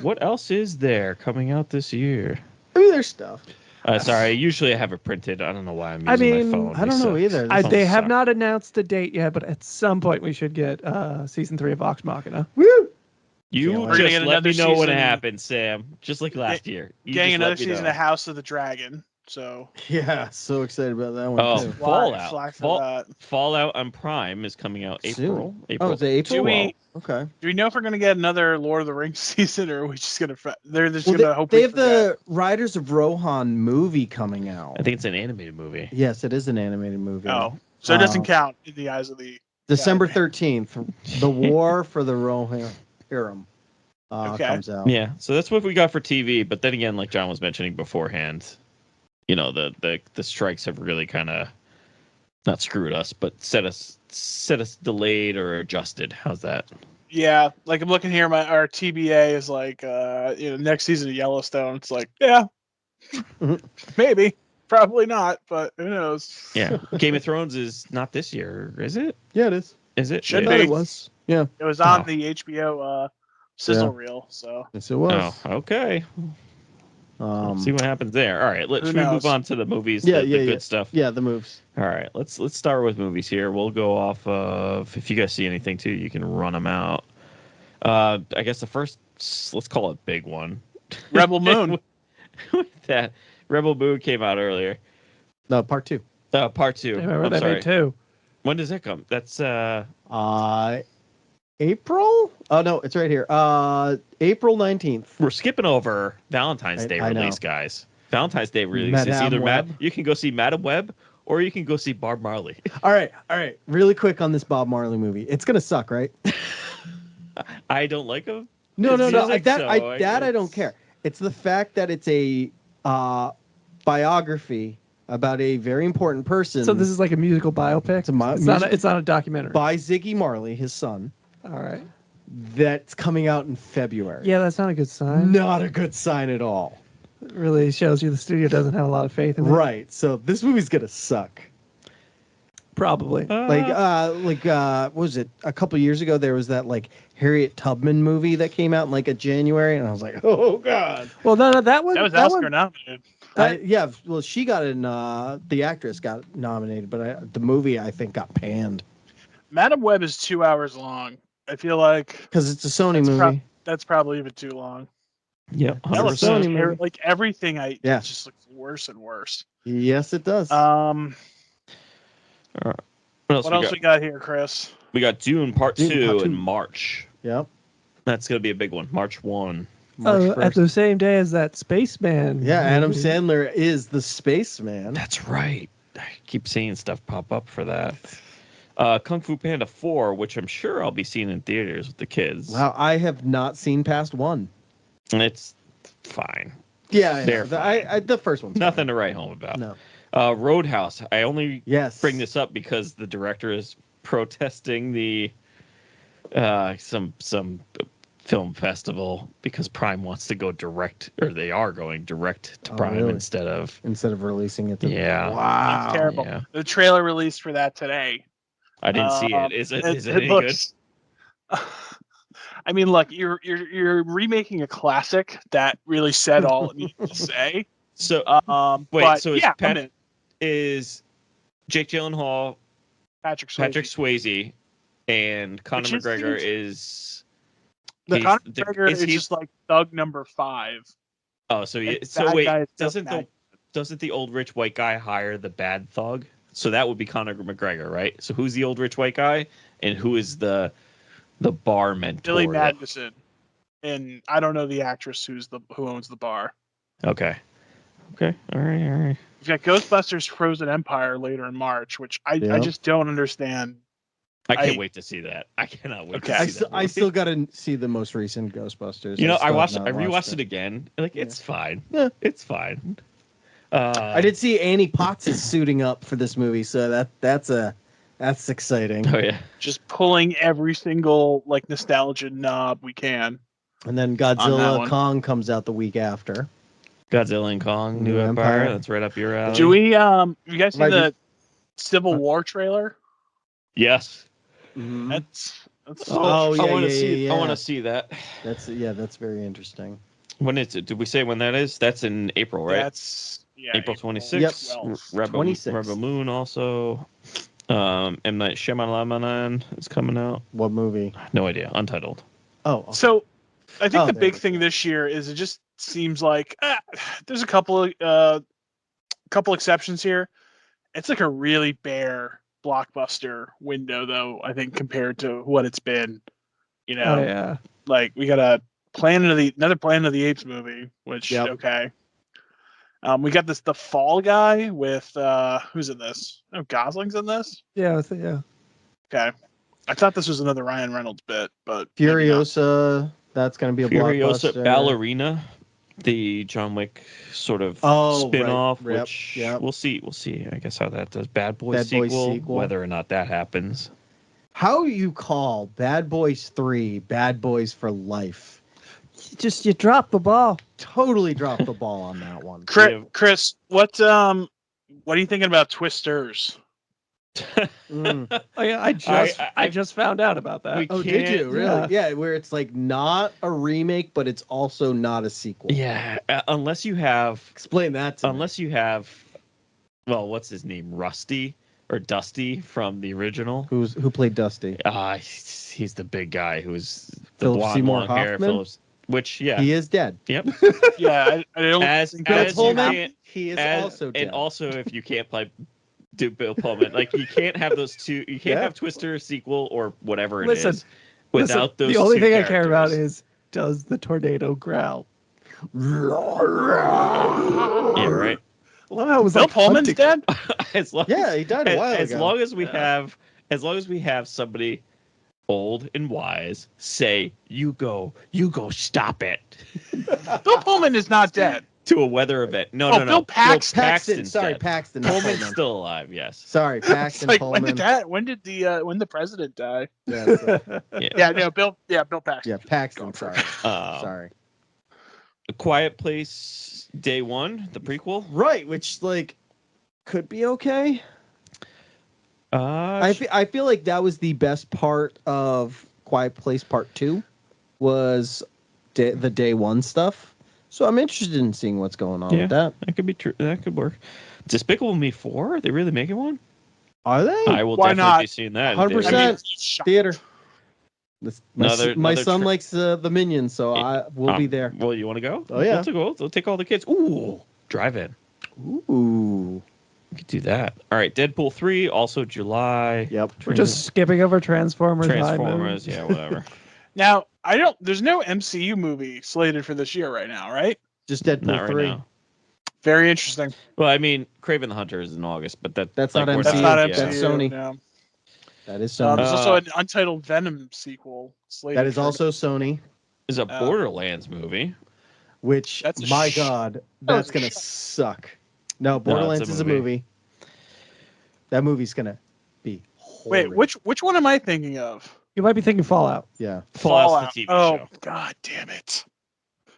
What else is there coming out this year? I mean, there's stuff. Sorry. Usually I have it printed. I don't know why I'm I using mean, my phone. I don't know either. This They phone have sucks. not announced a date yet, but at some point we should get season 3 of Vox Machina. Woo! You Can't wait. We're gonna just get let me another know when it season- happens, Sam. Just like last year. You Getting just another let me season know. of House of the Dragon. So Yeah, so excited about that one. Oh, too. Fallout. fly for that. Fallout on Prime is coming out April. Soon. Oh, it's April. Do we- Okay. Do we know if we're gonna get another Lord of the Rings season, or are we just gonna? They're just Well, gonna hope they we have forget? the Riders of Rohan movie coming out. I think it's an animated movie. Yes, it is an animated movie. Oh, so it doesn't Uh, count in the eyes of the. December Yeah. 13th, The War for the Rohirrim Okay. comes out. Yeah, so that's what we got for TV. But then again, like John was mentioning beforehand, the strikes have really kind of not screwed us, but set us delayed or adjusted. How's that? Yeah, like I'm looking here, our TBA is like, next season of Yellowstone. It's like, yeah, maybe, probably not, but who knows? Yeah, Game of Thrones is not this year, is it? Yeah, it is. Is it? Should I thought be. it was. Yeah. It was on Oh. the HBO sizzle Yeah. reel. So Yes, it was. Oh, okay. See what happens there. All right, Who should we move knows? on to the movies? Yeah, the yeah, good yeah. stuff. Yeah, the moves. All right, let's start with movies here. We'll go off of, if you guys see anything too, you can run them out. I guess the first, let's call it big one. Rebel Moon. With that, Rebel Moon came out earlier. No, part 2. Part 2. Remember I'm they sorry. made 2. When does that come? That's April? Oh no, it's right here. April 19th. we're skipping over Valentine's Day I know. release, guys. Valentine's Day release is Madame either Web. you can go see Madam Web or you can go see Bob Marley. All right. Really quick on this Bob Marley movie. It's gonna suck, right? I don't like him. No. Music, That so I don't care. It's the fact that it's a biography about a very important person. So this is like a musical biopic. It's a It's not a documentary. by Ziggy Marley, his son. All right. That's coming out in February. Yeah, that's not a good sign. Not a good sign at all. It really shows you the studio doesn't have a lot of faith in it. Right. So this movie's gonna suck. Probably. What was it? A couple years ago, there was that like Harriet Tubman movie that came out in like a January, and I was like, oh god. Well, no, that one. That was that Oscar one, nominated. Yeah. Well, she got in. The actress got nominated, but the movie I think got panned Madam Web is 2 hours long. I feel like because it's a Sony That's movie. that's probably even too long. Yeah, That looks 100%. Sony movie. like everything Yeah. it just looks worse and worse. Yes, it does. What else, What else we got here, Chris? We got Dune Part Dune 2 Part 2. in March. Yep. That's gonna be a big one. March 1. March at 1st. the same day as that Spaceman. Yeah, Adam movie. Sandler is the spaceman. That's right. I keep seeing stuff pop up for that. Kung Fu Panda 4, which I'm sure I'll be seeing in theaters with the kids. Wow, I have not seen past one. And it's fine. Yeah, They're the first one's Nothing to write home about. No. Roadhouse. I only Yes. bring this up because the director is protesting the some film festival because Prime wants to go direct, or they are going direct to Oh, Prime really? instead of releasing it. Yeah. Wow. It's terrible. yeah. The trailer released for that today. I didn't see it. Is it any looks, I mean, look, you're remaking a classic that really said all it needs to say. good? So wait, but so is yeah, Pat- I'm in. is Jake Gyllenhaal, Patrick Swayze. Patrick Swayze, and Conor Which is- McGregor is Conor he's McGregor is he- just like thug number 5. Oh, so And so bad wait, guy is doesn't just doesn't the old rich white guy hire the bad thug? So that would be Conor McGregor, right? So who's the old rich white guy, and who is the bar mentor? Billy Madison, and I don't know the actress who owns the bar. Okay, all right. We've got Ghostbusters: Frozen Empire later in March, which I Yeah. just don't understand. I can't I- wait to see that. I cannot wait Okay. to I, see that. I movie. still got to see the most recent Ghostbusters. you know, I still have not rewatched it again. Like it's fine. Yeah. It's fine. I did see Annie Potts is suiting up for this movie, so that's exciting. Oh yeah. Just pulling every single like nostalgia knob we can. And then On that Godzilla one. Kong comes out the week after. Godzilla and Kong, New New Empire. Empire. That's right up your alley. Do we you guys see Might be- the Civil War trailer? Yes. That's Oh, yeah, I want to yeah, see. yeah, I want yeah. to see that. That's very interesting. When is it? Did we say when that is? That's in April, right? that's April 26th. Yep. 12th. Rebel 26th. Rebel Moon also. M. Night Shyamalan is coming out. What movie? No idea. Untitled. Oh, okay. So I think Oh, the there big we thing this year is it just seems like there's a couple exceptions here. It's like a really bare blockbuster window, though. I think compared to what it's been, you know, Oh yeah. like we got another Planet of the Apes movie, which Yep. okay. We got the Fall Guy with who's in this? Oh, Gosling's in this. Yeah. Yeah. Okay, I thought this was another Ryan Reynolds bit, but maybe not. Furiosa. That's going to be a Furiosa blockbuster. Ballerina, the John Wick sort of Oh, right. spin-off, Yep, which yep. we'll see. I guess how that does. Bad Boys Bad Boys sequel, sequel. whether or not that happens. How you call Bad Boys 3 Bad Boys for Life? You dropped the ball. Totally dropped the ball on that one. Chris, what are you thinking about Twisters? Mm. Oh yeah, I just found out about that. We Oh, did you can't- really? Yeah. Yeah, where it's like not a remake, but it's also not a sequel. Yeah, unless you have, Explain that to me. unless you have, well, what's his name, Rusty or Dusty from the original. Who played Dusty? He's the big guy who's the Philip blonde, Seymour long hair. Hoffman? Phillips, which yeah, He is dead. yep. Yeah, I don't As think as that's you Pullman? can't- He is as- also dead. and also if you can't do Bill Pullman, like you can't have those two. You can't Yeah. have Twister sequel or whatever it Listen, is without Listen, those. the only two thing I care about characters. is, does the tornado growl? Yeah, right. I love how it was Bill like Pullman's hunting. dead. As long Yeah, he died a while as ago. long as we have, as long as we have somebody old and wise say, "You go, stop it," Bill Pullman is not dead. to a weather event. No, Oh, no, no. Bill Paxton. Paxton. Sorry, dead. Paxton. not Pullman's Pullman. still alive. Yes. Sorry, It's Paxton. like Pullman. when did the president die? Yeah, so- Yeah, no, Bill Paxton. yeah, Paxton. Sorry. Uh, Sorry. A Quiet Place Day One, the prequel. Right, which like could be okay. I feel like that was the best part of Quiet Place Part 2 was the day one stuff. So I'm interested in seeing what's going on Yeah. with that. that could be true. That could work. Despicable Me 4? Are they really making one? Are they? I will Why definitely not? be seeing that. 100%. I mean, shock. Theater. My Another son tra- likes the Minions, so I will be there. Well, you want to go? Oh, yeah. Let's go. We'll take all the kids. Ooh, drive-in. Ooh. We could do that. All right, Deadpool 3, also July. Yep. We're just skipping over Transformers. Transformers, yeah, whatever. Now, there's no MCU movie slated for this year right now, right? just Deadpool Not right 3. now. Very interesting. Well, I mean, Craven the Hunter is in August, but That's like, not we're That's MCU. not Yeah. MCU. That's Sony. No. That is Sony. There's also an untitled Venom sequel slated. that is for- also Sony. Is a Borderlands movie. Which, That's a my sh- God, that's Oh, gonna sh- suck. No, Borderlands is a movie. That movie's gonna be Wait, horrid. which one am I thinking of? You might be thinking Fallout. Yeah, Fallout's the TV Oh, show. God damn it!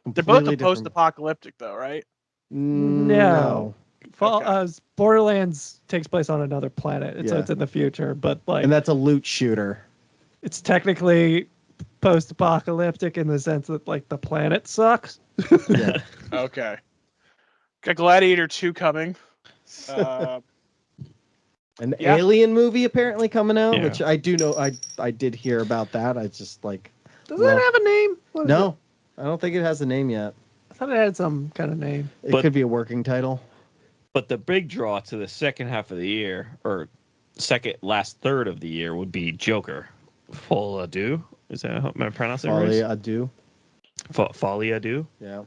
They're both completely the post-apocalyptic, though, right? No. Okay. Borderlands takes place on another planet, so Yeah. it's in the future. But like, And that's a loot shooter. it's technically post-apocalyptic in the sense that like the planet sucks. Yeah. Okay. Got Gladiator 2 coming. Uh, An Yeah. Alien movie apparently coming out, Yeah. which I do know. I did hear about that. I just like Does Well, that have a name? What is it? no. I don't think it has a name yet. I thought it had some kind of name. It But- could be a working title. But the big draw to the second half of the year, or last third of the year, would be Joker. Folie à Deux. Is that how am I pronouncing it? Folly right? Ado. Folie à Deux. Yeah.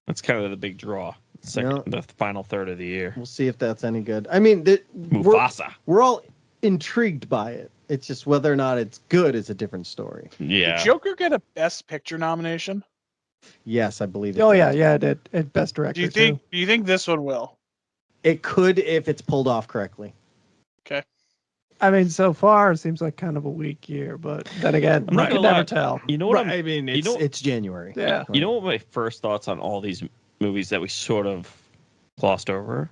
That's kind of the big draw. The final third of the year. We'll see if that's any good. I mean, we're, Mufasa. we're all intrigued by it. It's just whether or not it's good is a different story. Yeah. Did Joker get a Best Picture nomination? Yes, I believe it. Oh does. yeah, it did. It best director. Do you think this one will? It could if it's pulled off correctly. I mean, so far it seems like kind of a weak year, but then again, I'm not you can gonna never lie. tell. You know what? Right, I mean, it's, know- it's January. Yeah. You know what my first thoughts on all these movies that we sort of glossed over?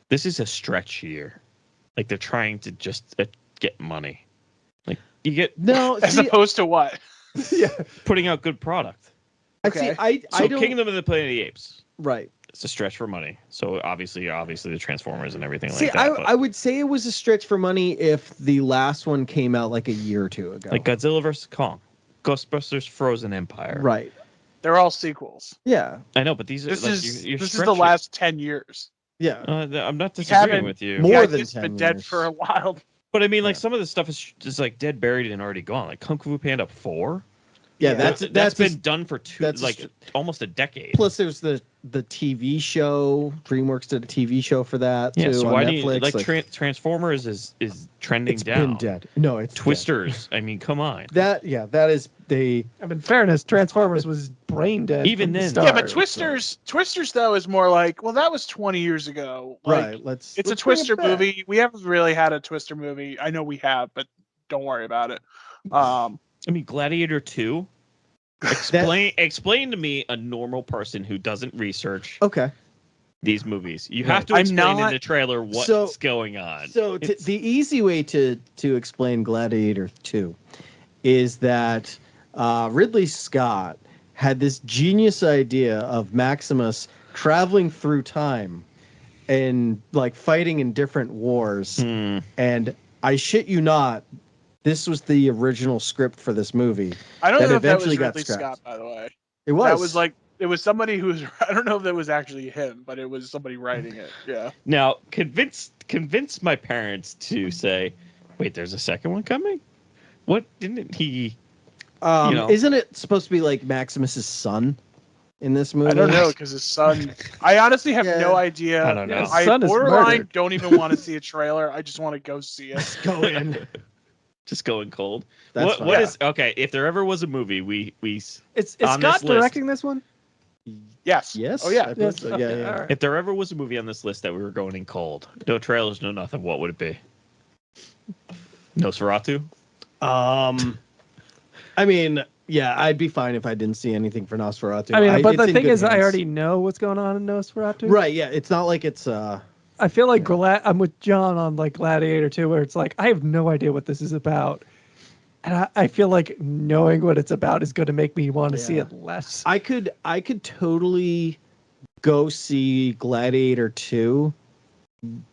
This is a stretch year. Like they're trying to just get money. Like you get No, As see, opposed to what? yeah. putting out good product. Okay. I So don't. Kingdom of the Planet of the Apes. Right. It's a stretch for money. So obviously the Transformers and everything See, like that. but I would say it was a stretch for money if the last one came out like a year or two ago. like Godzilla vs Kong, Ghostbusters, Frozen Empire. Right. They're all sequels. Yeah. I know, but these are This like, is you're this is the stretching. last 10 years. Yeah. I'm not We disagreeing haven't- with you. More Yeah, than it's 10 been dead years. for a while. But I mean, like Yeah. some of the stuff is just like dead, buried, and already gone. Like Kung Fu Panda 4. Yeah, Yeah. that's been done for that's almost a decade. plus there's the TV show. DreamWorks did a TV show for that Yeah, too so on why Netflix. do you like Transformers is trending it's down. been dead. No, it's dead. Twisters. I mean, come on. That is they I mean, fairness, Transformers was brain dead. Even from the then. start. Yeah, but Twisters though is more like, well, that was 20 years ago. Like, right. It's Let's a bring it Twister back. movie. We haven't really had a Twister movie. I know we have, but don't worry about it. I mean, Gladiator 2. Explain to me a normal person who doesn't research Okay. these movies. You have to I'm explain in not- the trailer what's So- going on. So the easy way to explain Gladiator 2 is that Ridley Scott had this genius idea of Maximus traveling through time and like fighting in different wars. And I shit you not, this was the original script for this movie. I don't that know if that was eventually got Ridley scrapped. Scott, by the way. It was. That was like it was somebody who's. I don't know if that was actually him, but it was somebody writing it. Yeah. Now, convince my parents to say, wait, there's a second one coming? What didn't he? you know. Isn't it supposed to be like Maximus's son in this movie? I don't know because his son. I honestly have Yeah. no idea. I don't know. Yeah, his I son is borderline murdered. don't even want to see a trailer. I just want to go see it. Go in. Just going cold. That's What fine. is okay? If there ever was a movie, Is on Scott this list- directing this one? Yes. Yes. Oh yeah. I believe Yes. so. Okay, Yeah, yeah. all right. if there ever was a movie on this list that we were going in cold, no trailers, no nothing, what would it be? Nosferatu. I mean, yeah, I'd be fine if I didn't see anything for Nosferatu. I mean, but it's the in thing good is, I hands. already know what's going on in Nosferatu. Right. Yeah, it's not like it's I feel like I'm with John on like Gladiator 2, where it's like I have no idea what this is about, and I feel like knowing what it's about is going to make me want to see Yeah. it less. I could totally go see Gladiator 2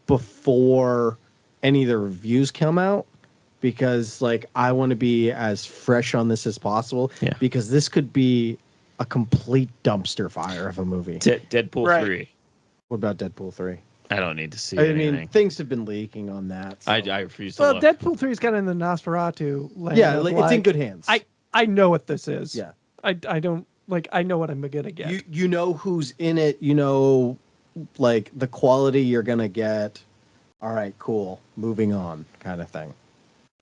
before any of the reviews come out because like I want to be as fresh on this as possible Yeah. because this could be a complete dumpster fire of a movie. Deadpool Right. 3. What about Deadpool 3? I don't need to see I anything. mean, things have been leaking on that. so- I refuse to Well, look. Deadpool 3 is kind of in the Nosferatu land. yeah, of, like, it's in good hands. I know what this is. Yeah. I don't like. I know what I'm gonna get. You know who's in it, you know like the quality you're gonna get. All right, cool. Moving on, kind of thing.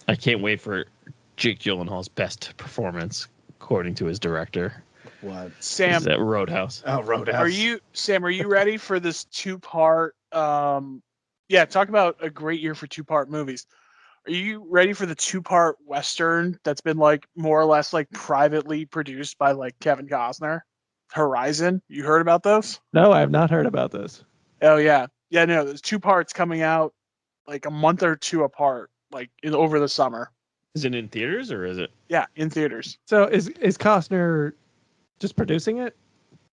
I can't wait for Jake Gyllenhaal's best performance, according to his director. What? Sam, Is that Roadhouse? Oh, Roadhouse. are you ready for this two-part? Yeah, talk about a great year for two-part movies. Are you ready for the two-part Western that's been like more or less like privately produced by like Kevin Costner? Horizon. You heard about those? No, I have not heard about this. Oh yeah, yeah. No, there's two parts coming out like a month or two apart, like over the summer. Is it in theaters or is it? Yeah, in theaters. So is Costner just producing it,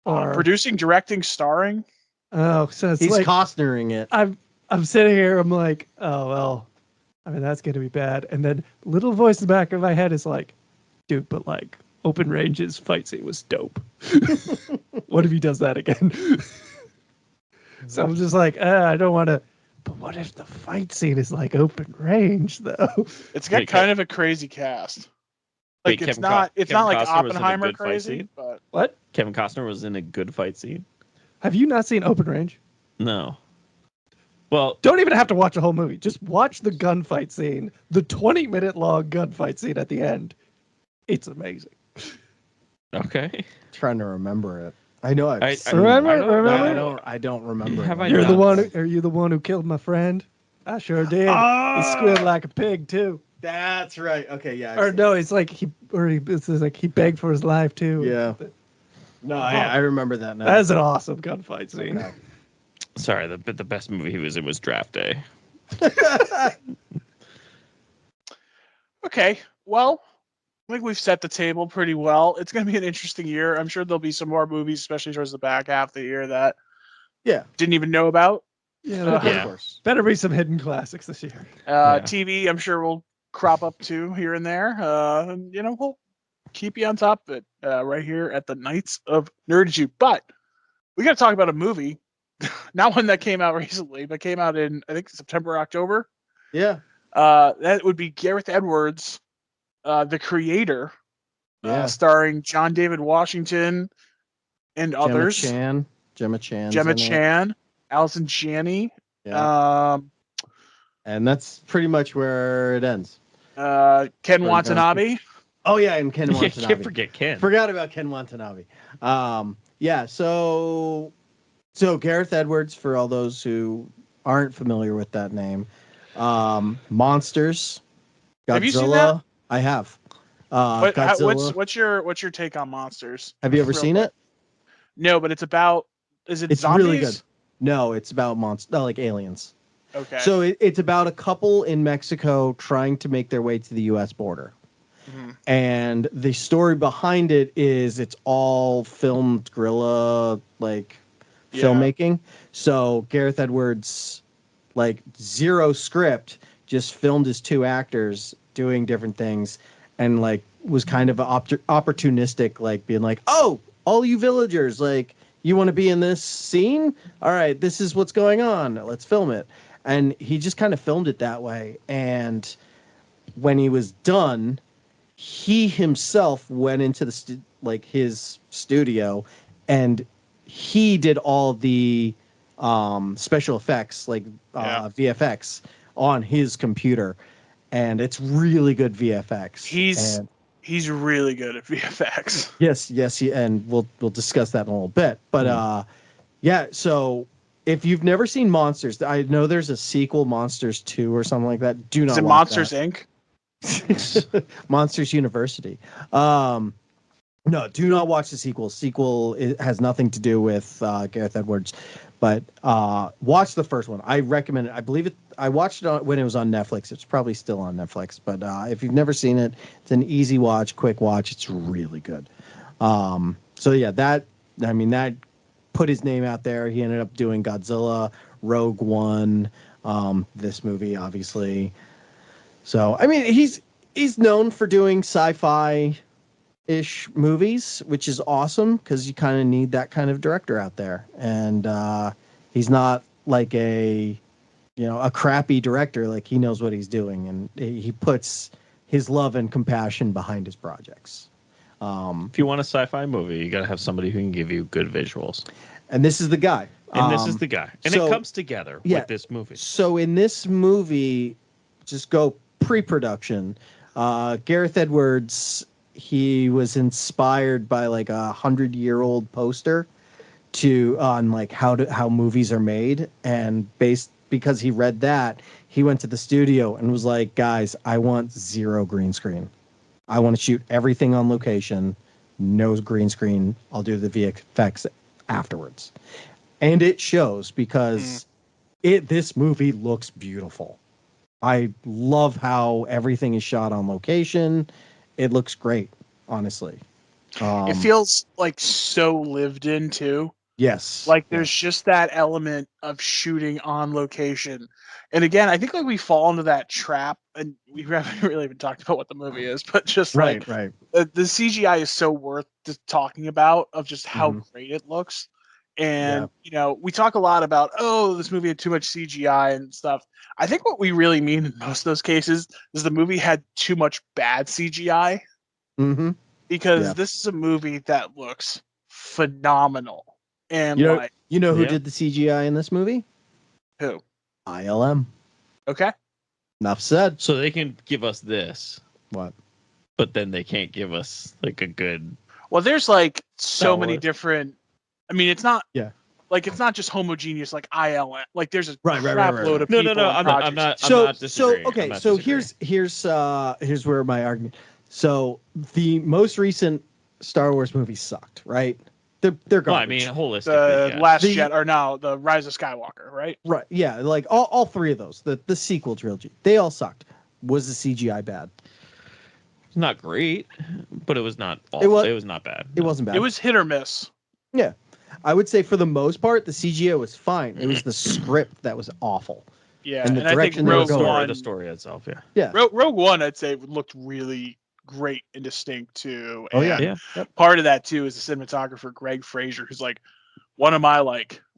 or Producing, directing, starring. oh, so it's He's like Costnering it. I'm sitting here. I'm like, oh well. I mean, that's gonna be bad. And then little voice in the back of my head is like, dude, but like Open Range's fight scene was dope. What if he does that again? So I'm just like, I don't want to. But what if the fight scene is like Open Range though? It's got Wait, kind of a crazy cast. Like Wait, it's Kevin not. Co- It's not Kevin like Costner was in a Oppenheimer good fight crazy, scene? but What? Kevin Costner was in a good fight scene? Have you not seen Open Range? No. Well, Don't even have to watch the whole movie. Just watch the gunfight scene, the 20-minute long gunfight scene at the end. It's amazing. okay. Trying to remember it. I know I've I- seen Remember? it. Remember? I don't remember. Have it. I You're the not? one. Are you the one who killed my friend? I sure did. He squealed like a pig too. That's right. Okay, yeah. I've Or seen no, it. it's like it's like he begged for his life too. Yeah. No, I remember that now. That is an awesome gunfight scene. Okay. Sorry, the best movie he was in was Draft Day. okay. Well, I think we've set the table pretty well. It's going to be an interesting year. I'm sure there'll be some more movies, especially towards the back half of the year that Yeah. didn't even know about. Yeah, Yeah. Of course. better be some hidden classics this year. Yeah. TV, I'm sure will crop up too here and there. And, we'll keep you on top of it right here at the Knights of Nerditude. But we got to talk about a movie, not one that came out recently, but came out in I think September, October. Yeah. That would be Gareth Edwards, the creator, Yeah. starring John David Washington and others. Gemma Chan. Gemma Chan, Allison Janney, Yeah. And that's pretty much where it ends. Ken Watanabe. Oh yeah, and Ken You Watanabe. can't forget Ken. Forgot about Ken Watanabe. Yeah, so Gareth Edwards, for all those who aren't familiar with that name, Monsters, Godzilla. Have you seen that? I have. What's Godzilla. what's your take on Monsters? Have you ever Real seen quick. it? No, but it's about. Is it It's zombies? really good. No, it's about like aliens. Okay. So it's about a couple in Mexico trying to make their way to the U.S. border. Mhm. And the story behind it is it's all filmed guerrilla like Yeah. filmmaking. So Gareth Edwards, like zero script, just filmed his two actors doing different things, and like was kind of opportunistic, like being like, "Oh, all you villagers, like you want to be in this scene? All right, this is what's going on. Let's film it." And he just kind of filmed it that way. And when he was done, he himself went into the his studio, and he did all the special effects, like VFX, on his computer, and it's really good VFX. He's really good at VFX. Yes, and we'll discuss that in a little bit. But yeah, so if you've never seen Monsters, I know there's a sequel, Monsters 2 or something like that. Do not Is it watch Monsters that. Inc.? Monsters University. No, do not watch the sequel. Has nothing to do with Gareth Edwards, but watch the first one. I recommend it. I believe it. I watched it when it was on Netflix. It's probably still on Netflix, but if you've never seen it, it's an easy watch, quick watch. It's really good. So yeah, that put his name out there. He ended up doing Godzilla, Rogue One, this movie, obviously. So I mean, he's known for doing sci-fi ish movies, which is awesome because you kind of need that kind of director out there. And he's not like a crappy director. Like, he knows what he's doing, and he puts his love and compassion behind his projects. If you want a sci-fi movie, you got to have somebody who can give you good visuals. And this is the guy. And this is the guy. And so, it comes together with this movie. So in this movie, just go pre-production. Gareth Edwards, he was inspired by like 100-year-old poster on like how movies are made, and because he read that, he went to the studio and was like, "Guys, I want zero green screen. I want to shoot everything on location, no green screen. I'll do the VFX afterwards." And it shows, because this movie looks beautiful. I love how everything is shot on location. It looks great, honestly. It feels like so lived in too. Yes. Like there's just that element of shooting on location. And again, I think like we fall into that trap, and we haven't really even talked about what the movie is, but just right. The CGI is so worth just talking about, of just how great it looks. And we talk a lot about, this movie had too much CGI and stuff. I think what we really mean in most of those cases is the movie had too much bad CGI. Mm-hmm. Because this is a movie that looks phenomenal. And you know who did the CGI in this movie? Who? ILM. Okay. Enough said. So they can give us this. What? But then they can't give us like a good. Well, there's like so many different. I mean, it's not. Yeah. Like, it's not just homogeneous like ILM. Like, there's a right. load of people. No. I'm not disagreeing. Okay. So here's where my argument. So the most recent Star Wars movies sucked, right? They're garbage. Well, I mean, holistically, the Last Jet, or now the Rise of Skywalker, right? Right. Yeah. Like all three of those, the sequel trilogy, they all sucked. Was the CGI bad? Not great, but it was not awful. It was not bad. It wasn't bad. It was hit or miss. Yeah. I would say for the most part, the CGI was fine. It was the script that was awful. Yeah. And the direction they were going. The story itself, yeah. Rogue One, I'd say, looked really great and distinct too. Oh and yeah. Yep. Part of that too is the cinematographer Greg Fraser, who's like one of my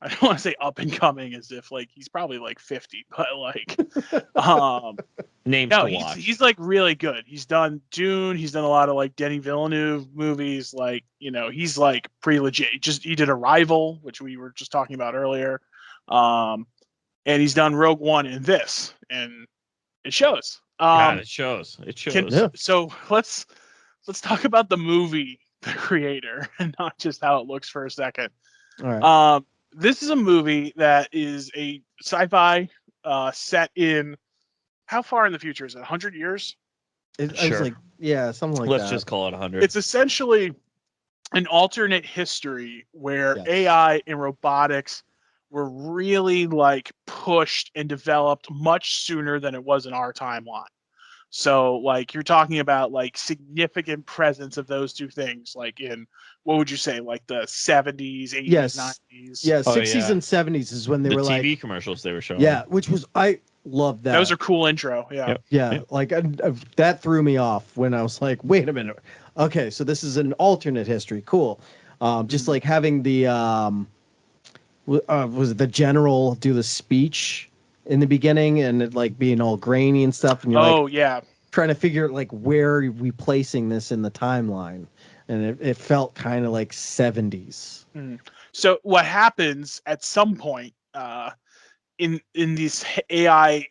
I don't want to say up and coming, as if like he's probably like 50, but like names no, to watch. He's like really good. He's done Dune, he's done a lot of like Denis Villeneuve movies, like he's like pretty legit. He did Arrival, which we were just talking about earlier. And he's done Rogue One and this, and it shows. It shows. So let's talk about the movie, the creator, and not just how it looks for a second. All right. This is a movie that is a sci-fi set in, how far in the future is it? 100 years? It's Sure. like, yeah, something like Let's that. just call it 100. It's essentially an alternate history where AI and robotics were really like pushed and developed much sooner than it was in our timeline. So like you're talking about like significant presence of those two things, like in what would you say, like the 70s, 80s, Yes. 90s? Yeah, Oh, 60s yeah. and 70s is when they The were TV like, commercials they were showing. yeah, which was I love that. That was a cool intro. Yeah. Yep. Yeah, Yep. like that threw me off when I was like, wait a minute. Okay, so this is an alternate history. Cool. Just like having the was it the general do the speech in the beginning and it like being all grainy and stuff, and you're Oh like yeah. trying to figure like where are we placing this in the timeline, and it felt kind of like 70s. So what happens at some point in this AI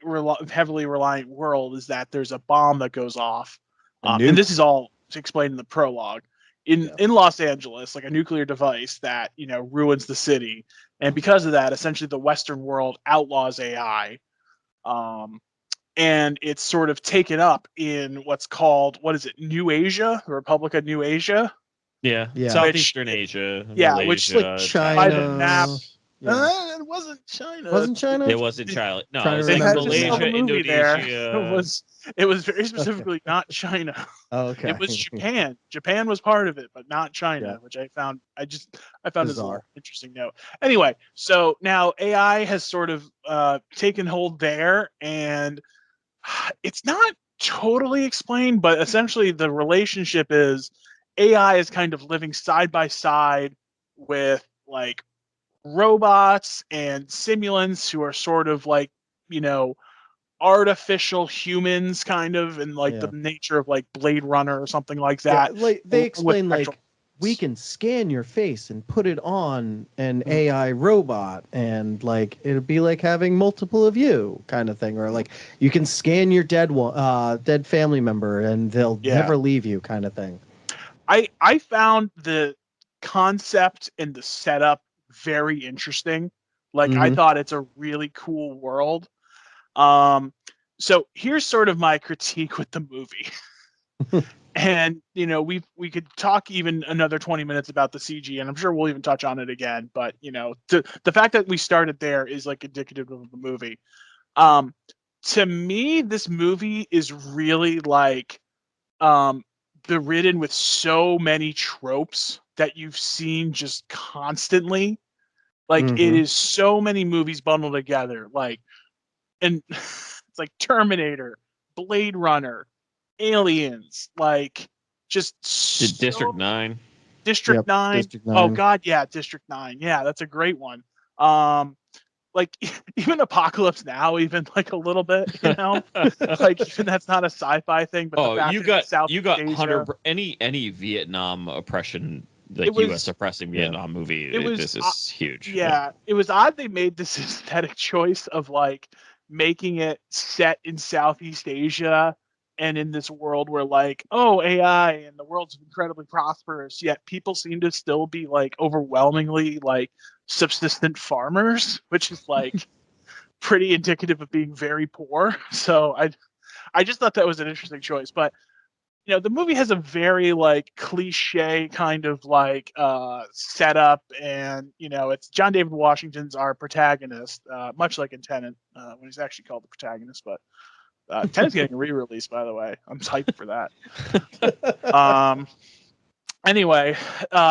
heavily reliant world is that there's a bomb that goes off, and this is all explained in the prologue. In Los Angeles, like a nuclear device that ruins the city, and because of that, essentially the Western world outlaws AI, and it's sort of taken up in what's called New Asia, the Republic of New Asia. Yeah. Yeah. Southeastern Asia. Yeah, Malaysia, which, like, China. by the map. Yeah. It wasn't China. Wasn't China? It wasn't China. No, Trying it was to like remember They had to sell Malaysia, the movie there. Indonesia. It was very specifically not China. Oh, okay. It was Japan. Japan was part of it, but not China, Yeah. which I found as a Bizarre. interesting note. Anyway, so now AI has sort of taken hold there, and it's not totally explained, but essentially the relationship is AI is kind of living side by side with like robots and simulants who are sort of like artificial humans, kind of in like the nature of like Blade Runner or something like that. Yeah, like they with explain like spectral- we can scan your face and put it on an AI robot, and like it'd be like having multiple of you kind of thing, or like you can scan your dead family member and they'll never leave you kind of thing. I found the concept and the setup very interesting. Like I thought it's a really cool world. So here's sort of my critique with the movie. And we could talk even another 20 minutes about the CG, and I'm sure we'll even touch on it again, but the fact that we started there is like indicative of the movie. To me, this movie is really like ridden with so many tropes that you've seen just constantly. Like it is so many movies bundled together, like, and it's like Terminator, Blade Runner, Aliens, like just District 9. District 9. District 9. Oh God, yeah, District 9. Yeah, that's a great one. Like even Apocalypse Now, even like a little bit, like even that's not a sci-fi thing. But the fact you got Asia, 100 any Vietnam oppression, like It was- U.S. oppressing Vietnam movie. This is huge. Yeah, it was odd they made this aesthetic choice of like making it set in Southeast Asia and in this world where like, oh, AI and the world's incredibly prosperous, yet people seem to still be like overwhelmingly like subsistent farmers, which is like pretty indicative of being very poor. So I just thought that was an interesting choice. But the movie has a very like cliche kind of like setup, and it's John David Washington's our protagonist, much like in Tenet, when he's actually called the protagonist. But Tenet's getting a re-release, by the way. I'm hyped for that. Anyway,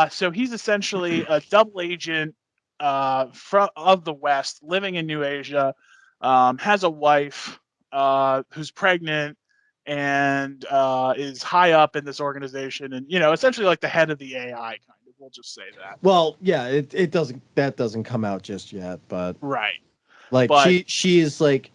so he's essentially a double agent of the West, living in New Asia, has a wife who's pregnant, and is high up in this organization, and essentially like the head of the AI, kind of. We'll just say that. Well, yeah, it doesn't come out just yet, but Right. like But- she is like,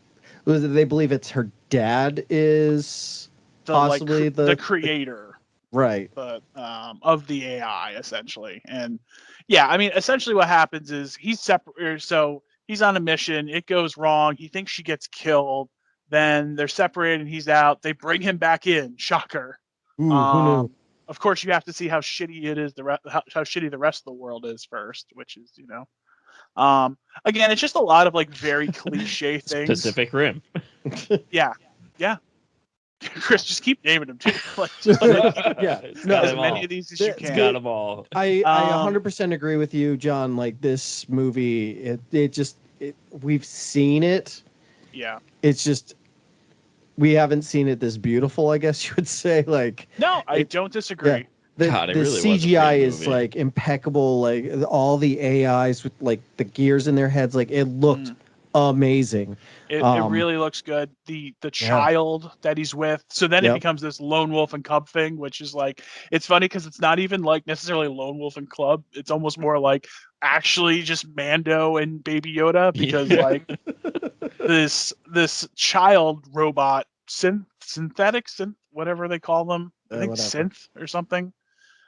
they believe it's her dad is possibly the creator, right. but of the AI, essentially. And yeah, I mean, essentially what happens is he's separate. So he's on a mission. It goes wrong. He thinks she gets killed. Then they're separated and he's out. They bring him back in. Shocker. Ooh, who knew? Of course, you have to see how shitty it is. How shitty the rest of the world is first, which is again, it's just a lot of like very cliche things. Pacific Rim. Yeah. Chris, just keep naming them too. Like, just like, Yeah, It's no, got as them many all. of these as you It's It's can. got them all. I Um, 100% agree with you, John. Like this movie, we've seen it. Yeah. It's just we haven't seen it this beautiful, I guess you would say. Like No, I It- don't disagree. the, God, it the really was a great CGI is movie. like impeccable. Like all the AIs with like the gears in their heads, like it looked amazing. It Um, really looks good. The child that he's with. So then it Yep. becomes this lone wolf and cub thing, which is like it's funny because it's not even like necessarily lone wolf and cub. It's almost more like actually just Mando and Baby Yoda because Yeah. like this child robot synthetic synth whatever they call them. I think whatever. synth or something.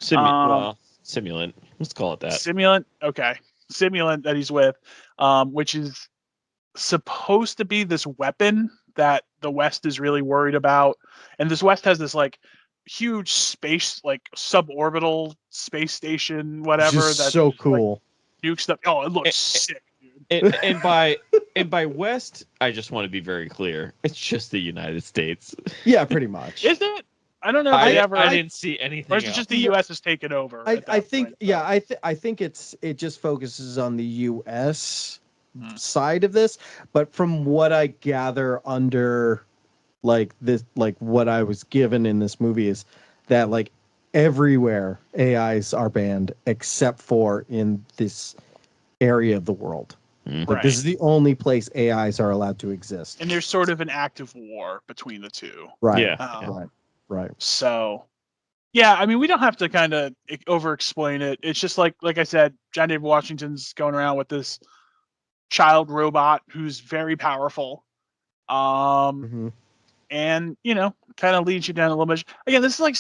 Simulant. Let's call it that. Simulant. Okay. Simulant that he's with, which is supposed to be this weapon that the West is really worried about. And this West has this like huge space, like suborbital space station, whatever. Just That's so like, cool. nuke stuff. Oh, it looks Eh, sick, dude. And by West, I just want to be very clear. It's just the United States. Yeah, pretty much. Is it? I don't know if they ever. I didn't see anything. or is it just the U.S. has taken over? I, at I that think point? yeah I think it just focuses on the U.S. Hmm. side of this, but from what I gather under like this, like what I was given in this movie is that like everywhere AIs are banned except for in this area of the world. Mhm. Like, this is the only place AIs are allowed to exist. And there's sort of an active war between the two. Right. Yeah. Right. So, yeah, I mean, we don't have to kind of over-explain it. It's just like I said, John David Washington's going around with this child robot who's very powerful, Mhm. and kind of leads you down a little bit. Again, this is like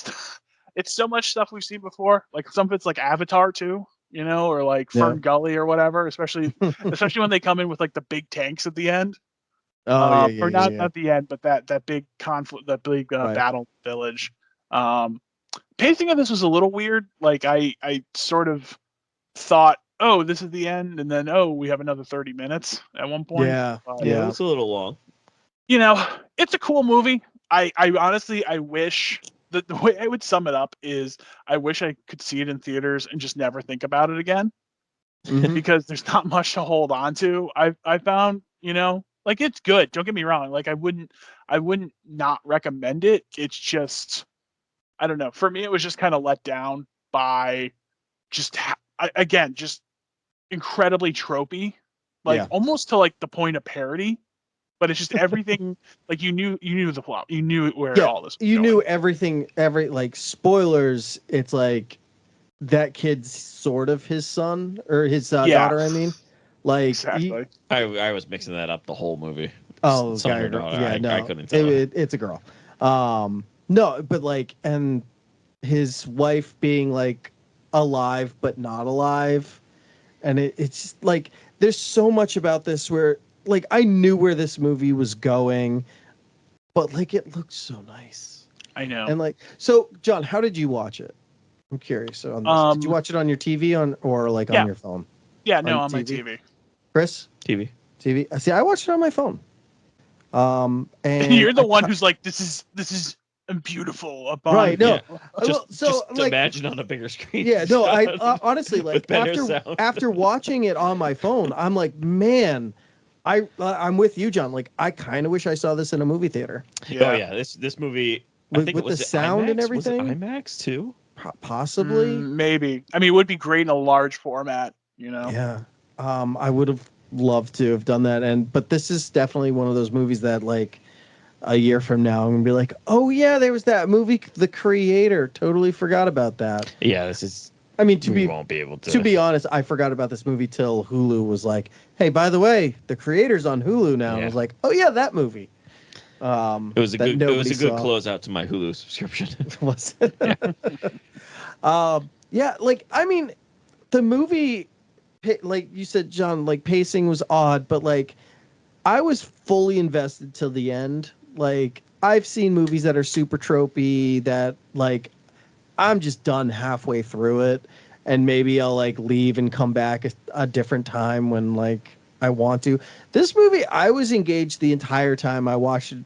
it's so much stuff we've seen before. Like some of it's like Avatar too, or like Yeah. Fern Gully or whatever. Especially when they come in with like the big tanks at the end. Oh yeah, Or not yeah. at the end, but that big conflict, that big Right. battle village. Pacing of this was a little weird. Like I sort of thought, oh, this is the end, and then we have another 30 minutes at one point. Yeah. But, Yeah, Yeah. it was a little long. it's a cool movie. I honestly I wish that the way I would sum it up is I wish I could see it in theaters and just never think about it again Mhm. because there's not much to hold on to. I found, like it's good. Don't get me wrong. Like I wouldn't not recommend it. It's just I don't know. For me, it was just kind of let down by just again just incredibly tropey, like Yeah. almost to like the point of parody. But it's just everything like you knew the plot. You knew where Yeah, all this was You going. knew everything. Like spoilers. It's like that kid's sort of his son or his Yeah. daughter. I mean, like Exactly. I was mixing that up the whole movie. Oh, Son guy, or daughter, yeah, I no, couldn't tell. it's a girl. No, but like, and his wife being like alive but not alive, and it's just like there's so much about this where like I knew where this movie was going, but like it looked so nice. I know. And like, so John, how did you watch it? I'm curious on this. Did you watch it on your TV or like Yeah. on your phone? Yeah, no, on on my TV? TV. Chris, TV. TV. See, I watched it on my phone. And You're the I one ca- who's like, this is beautiful. Right, no. Yeah. Well, so like, imagine on a bigger screen. yeah, no, I honestly With like better sound. after watching it on my phone, I'm like, man, I'm with you, John. Like, I kind of wish I saw this in a movie theater Oh yeah, this movie. I with, think with was the it sound and IMAX? Was it everything. IMAX too. Possibly, Maybe. I mean, it would be great in a large format. yeah. I would have loved to have done that, but this is definitely one of those movies that like a year from now I'm gonna be like, oh yeah, there was that movie, The Creator. Totally forgot about that. Yeah, this is. I mean, We won't be able to. To be honest, I forgot about this movie till Hulu was like, "Hey, by the way, The Creator's on Hulu now." And I Yeah. was like, "Oh yeah, that movie." It was a that good. It was nobody a good saw. closeout to my Hulu subscription. Was it? Yeah, like I mean, the movie, like you said, John, like pacing was odd, but like I was fully invested till the end. Like I've seen movies that are super tropey that like I'm just done halfway through it, and maybe I'll like leave and come back a different time when like I want to. This movie, I was engaged the entire time. I watched it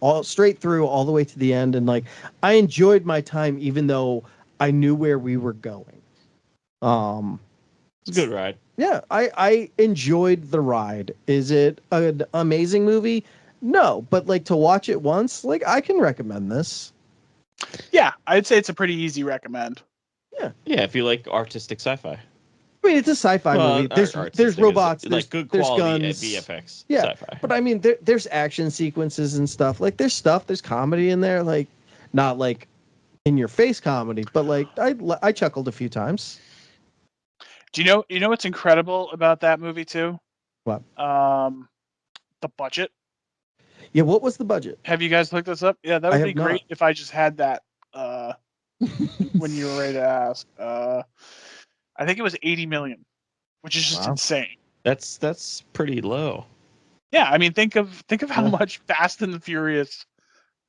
all straight through all the way to the end, and like I enjoyed my time even though I knew where we were going. It's a good ride. Yeah, I enjoyed the ride. Is it an amazing movie? No, but like to watch it once, like I can recommend this. Yeah, I'd say it's a pretty easy recommend. Yeah, if you like artistic sci-fi. I mean, it's a sci-fi movie. There's artistic robots, is, there's like good there's quality guns. VFX Yeah, sci-fi. but I mean, there's action sequences and stuff. Like there's comedy in there. Like not like in your face comedy, but like I chuckled a few times. Do you know what's incredible about that movie too? What? The budget. Yeah, what was the budget? Have you guys looked this up? Yeah, that I would be have not. great if I just had that when you were ready to ask. I think it was 80 million, which is just Wow. insane. That's pretty low. Yeah, I mean, think of how Yeah. much Fast and the Furious,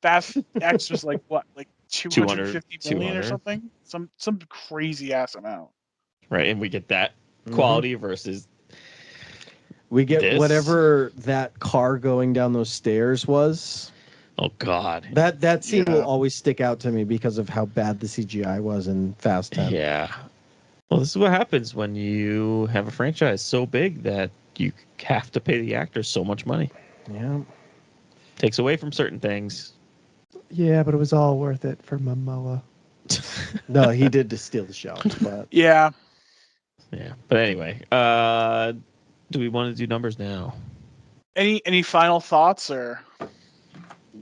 Fast X was like what, like 250 million or 200. something, some crazy ass amount. Right, and we get that Mhm. quality versus We get This? whatever that car going down those stairs was. oh god. That scene Yeah. will always stick out to me because of how bad the CGI was in Fast 10. Yeah. Well, this is what happens when you have a franchise so big that you have to pay the actors so much money. Yeah. Takes away from certain things. Yeah, but it was all worth it for Momoa. No, he did to steal the show, but Yeah, Yeah. But anyway, do we want to do numbers now? any final thoughts or?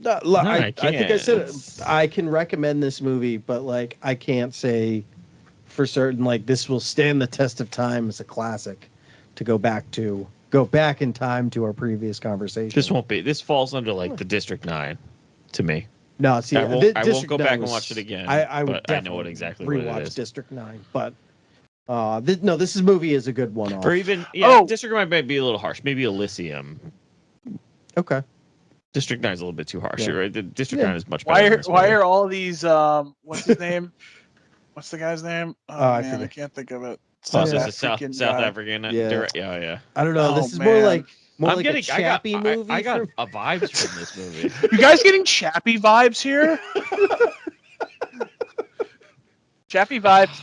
I think I said it. can't. I can recommend this movie, but like I can't say for certain like this will stand the test of time as a classic to go back in time to our previous conversation. This won't be. This falls under like the District 9 to me. No, see, I won't, I won't District go 9 back and was- watch it again. I would but I know definitely exactly what it rewatch is. District 9, but this movie is a good one. Or even Oh. District 9 might be a little harsh. Maybe Elysium. Okay. District 9 is a little bit too harsh, Yeah. right? The District Yeah. 9 is much better. than this Why movie. are all these what's his name? What's the guy's name? Oh I man, I forget. can't think of it. Oh, Yeah. so it's a South African South guy. African? Yeah. Yeah. I don't know. Oh, This is more man. like I'm a getting. Chappie movie. I got from- a vibes from this movie. You guys getting Chappie vibes here? Chappie vibes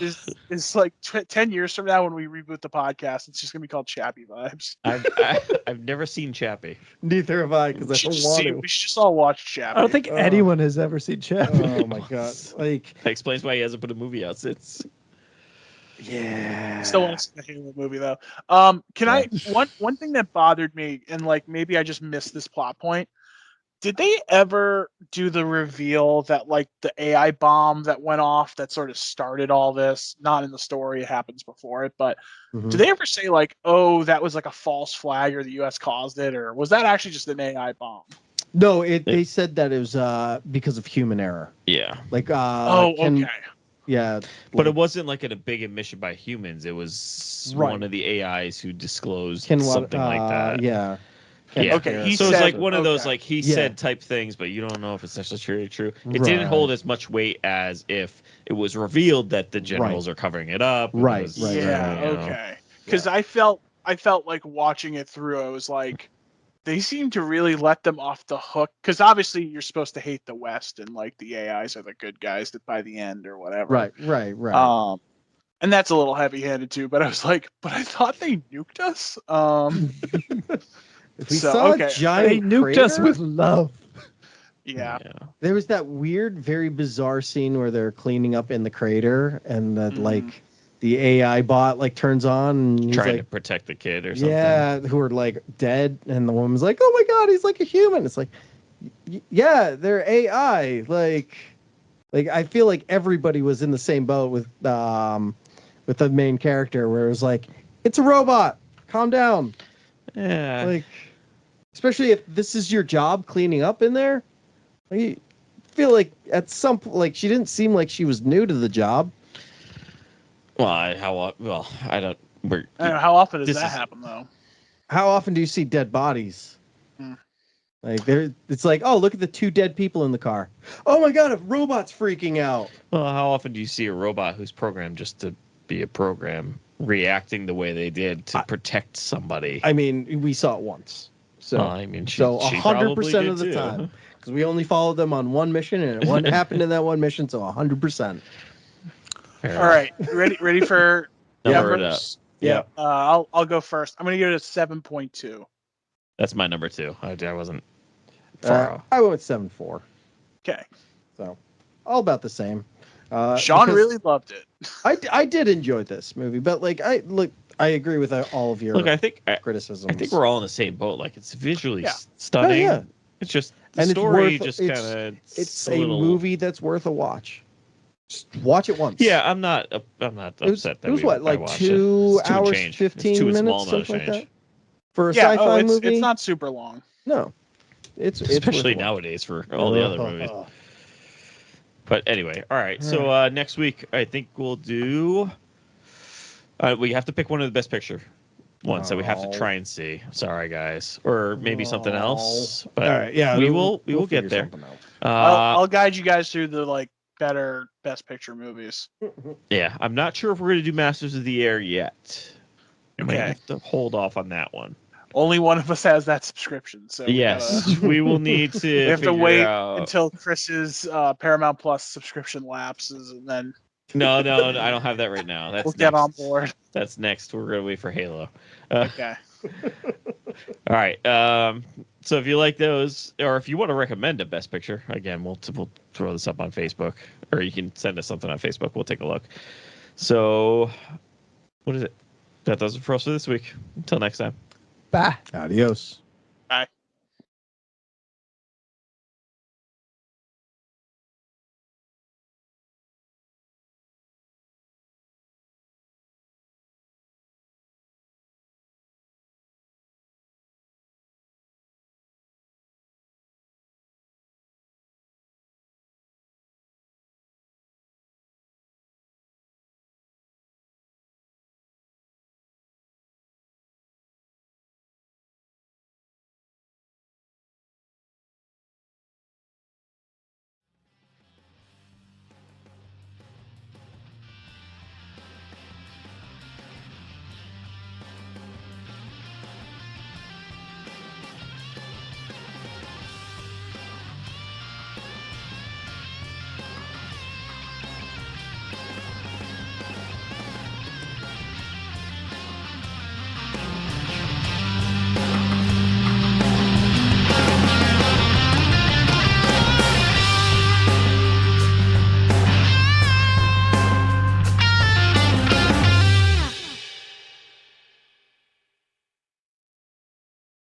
is like 10 years from now when we reboot the podcast. It's just gonna be called Chappie vibes. I've never seen Chappie. Neither have I because I don't want to. We should just all watch Chappie. I don't think anyone has ever seen Chappie. Oh my god! Like, That explains why he hasn't put a movie out since. yeah. Still want to see the Halo movie though. Can I one thing that bothered me, and like maybe I just missed this plot point. Did they ever do the reveal that like the AI bomb that went off that sort of started all this? Not in the story, it happens before it, but Mhm. did they ever say like, oh, that was like a false flag or the US caused it, or was that actually just an AI bomb? No, they said that it was because of human error. Yeah, Like, Okay. yeah, but it wasn't like a big admission by humans. It was Right. one of the AIs who disclosed Ken something like that. Yeah. Yeah. Okay, he So it's said- like one of those okay. like he Yeah. said type things, but you don't know if it's necessarily true. It didn't Right. hold as much weight as if it was revealed that the generals are covering it up. and it Right, was, right, Yeah, you know. okay. Because I felt like watching it through, I was like, they seem to really let them off the hook. Because obviously you're supposed to hate the West and like the AIs are the good guys that by the end or whatever. Right. And that's a little heavy-handed too. But I was like, but I thought they nuked us. If we So, saw okay. a giant They nuked us crater, with love. Yeah. there was that weird, very bizarre scene where they're cleaning up in the crater, and that Mhm. like the AI bot like turns on, and he's Trying like, to protect the kid or something. yeah, who are like dead, and the woman's like, oh my god, he's like a human. It's like, yeah, they're AI. Like I feel like everybody was in the same boat with the main character, where it was like, it's a robot, calm down. Yeah. Like, especially if this is your job cleaning up in there. Like, you feel like at some like she didn't seem like she was new to the job. Well, I don't. I don't know, how often does This that is- happen though? How often do you see dead bodies? Hmm. Like it's like, oh, look at the two dead people in the car. Oh my god, a robot's freaking out. Well, how often do you see a robot who's programmed just to be a program reacting the way they did to protect somebody? I mean, we saw it once. So Well, I mean, she 100% probably of the did, too. time. because we only followed them on one mission, and what happened in that one mission, so 100%. Fair All right, ready for Number it numbers? Yeah. I'll go first. I'm gonna give it a 7.2. That's my number 2. I wasn't far off. I went 7.4. Okay. So all about the same. Sean because really loved it. I did enjoy this movie, but like I agree with all of your Look, I think criticisms. we're all in the same boat. Like, it's visually Yeah. stunning. Oh, yeah. It's just the And it's story worth- just it's- kind of it's a movie that's worth a watch. Just watch it once. Yeah, I'm not upset that it was I what, like watched 2 It's two and hours, change. 15 it's two and minutes, small amount of something like change. that. For a Yeah, sci-fi movie, it's not super long. No, it's Especially worth a watch. nowadays for all the other movies. But anyway, all right. So next week, I think we'll do. We have to pick one of the best picture ones that we have to try and see. Sorry, guys, or maybe something else. But All right, yeah, we will we'll get figure there. something out. I'll guide you guys through the like better best picture movies. Yeah, I'm not sure if we're going to do Masters of the Air yet. I might Okay. have to hold off on that one. Only one of us has that subscription, so Yes, we will need to. we have to figure wait out- until Chris's Paramount Plus subscription lapses, and then No, I don't have that right now. That's we'll get on next. board. That's next. We're gonna wait for Halo. Okay. All right. So if you like those, or if you want to recommend a best picture, again, we'll throw this up on Facebook, or you can send us something on Facebook. We'll take a look. So, what is it? That does it for us for this week. Until next time. Bye. Adios.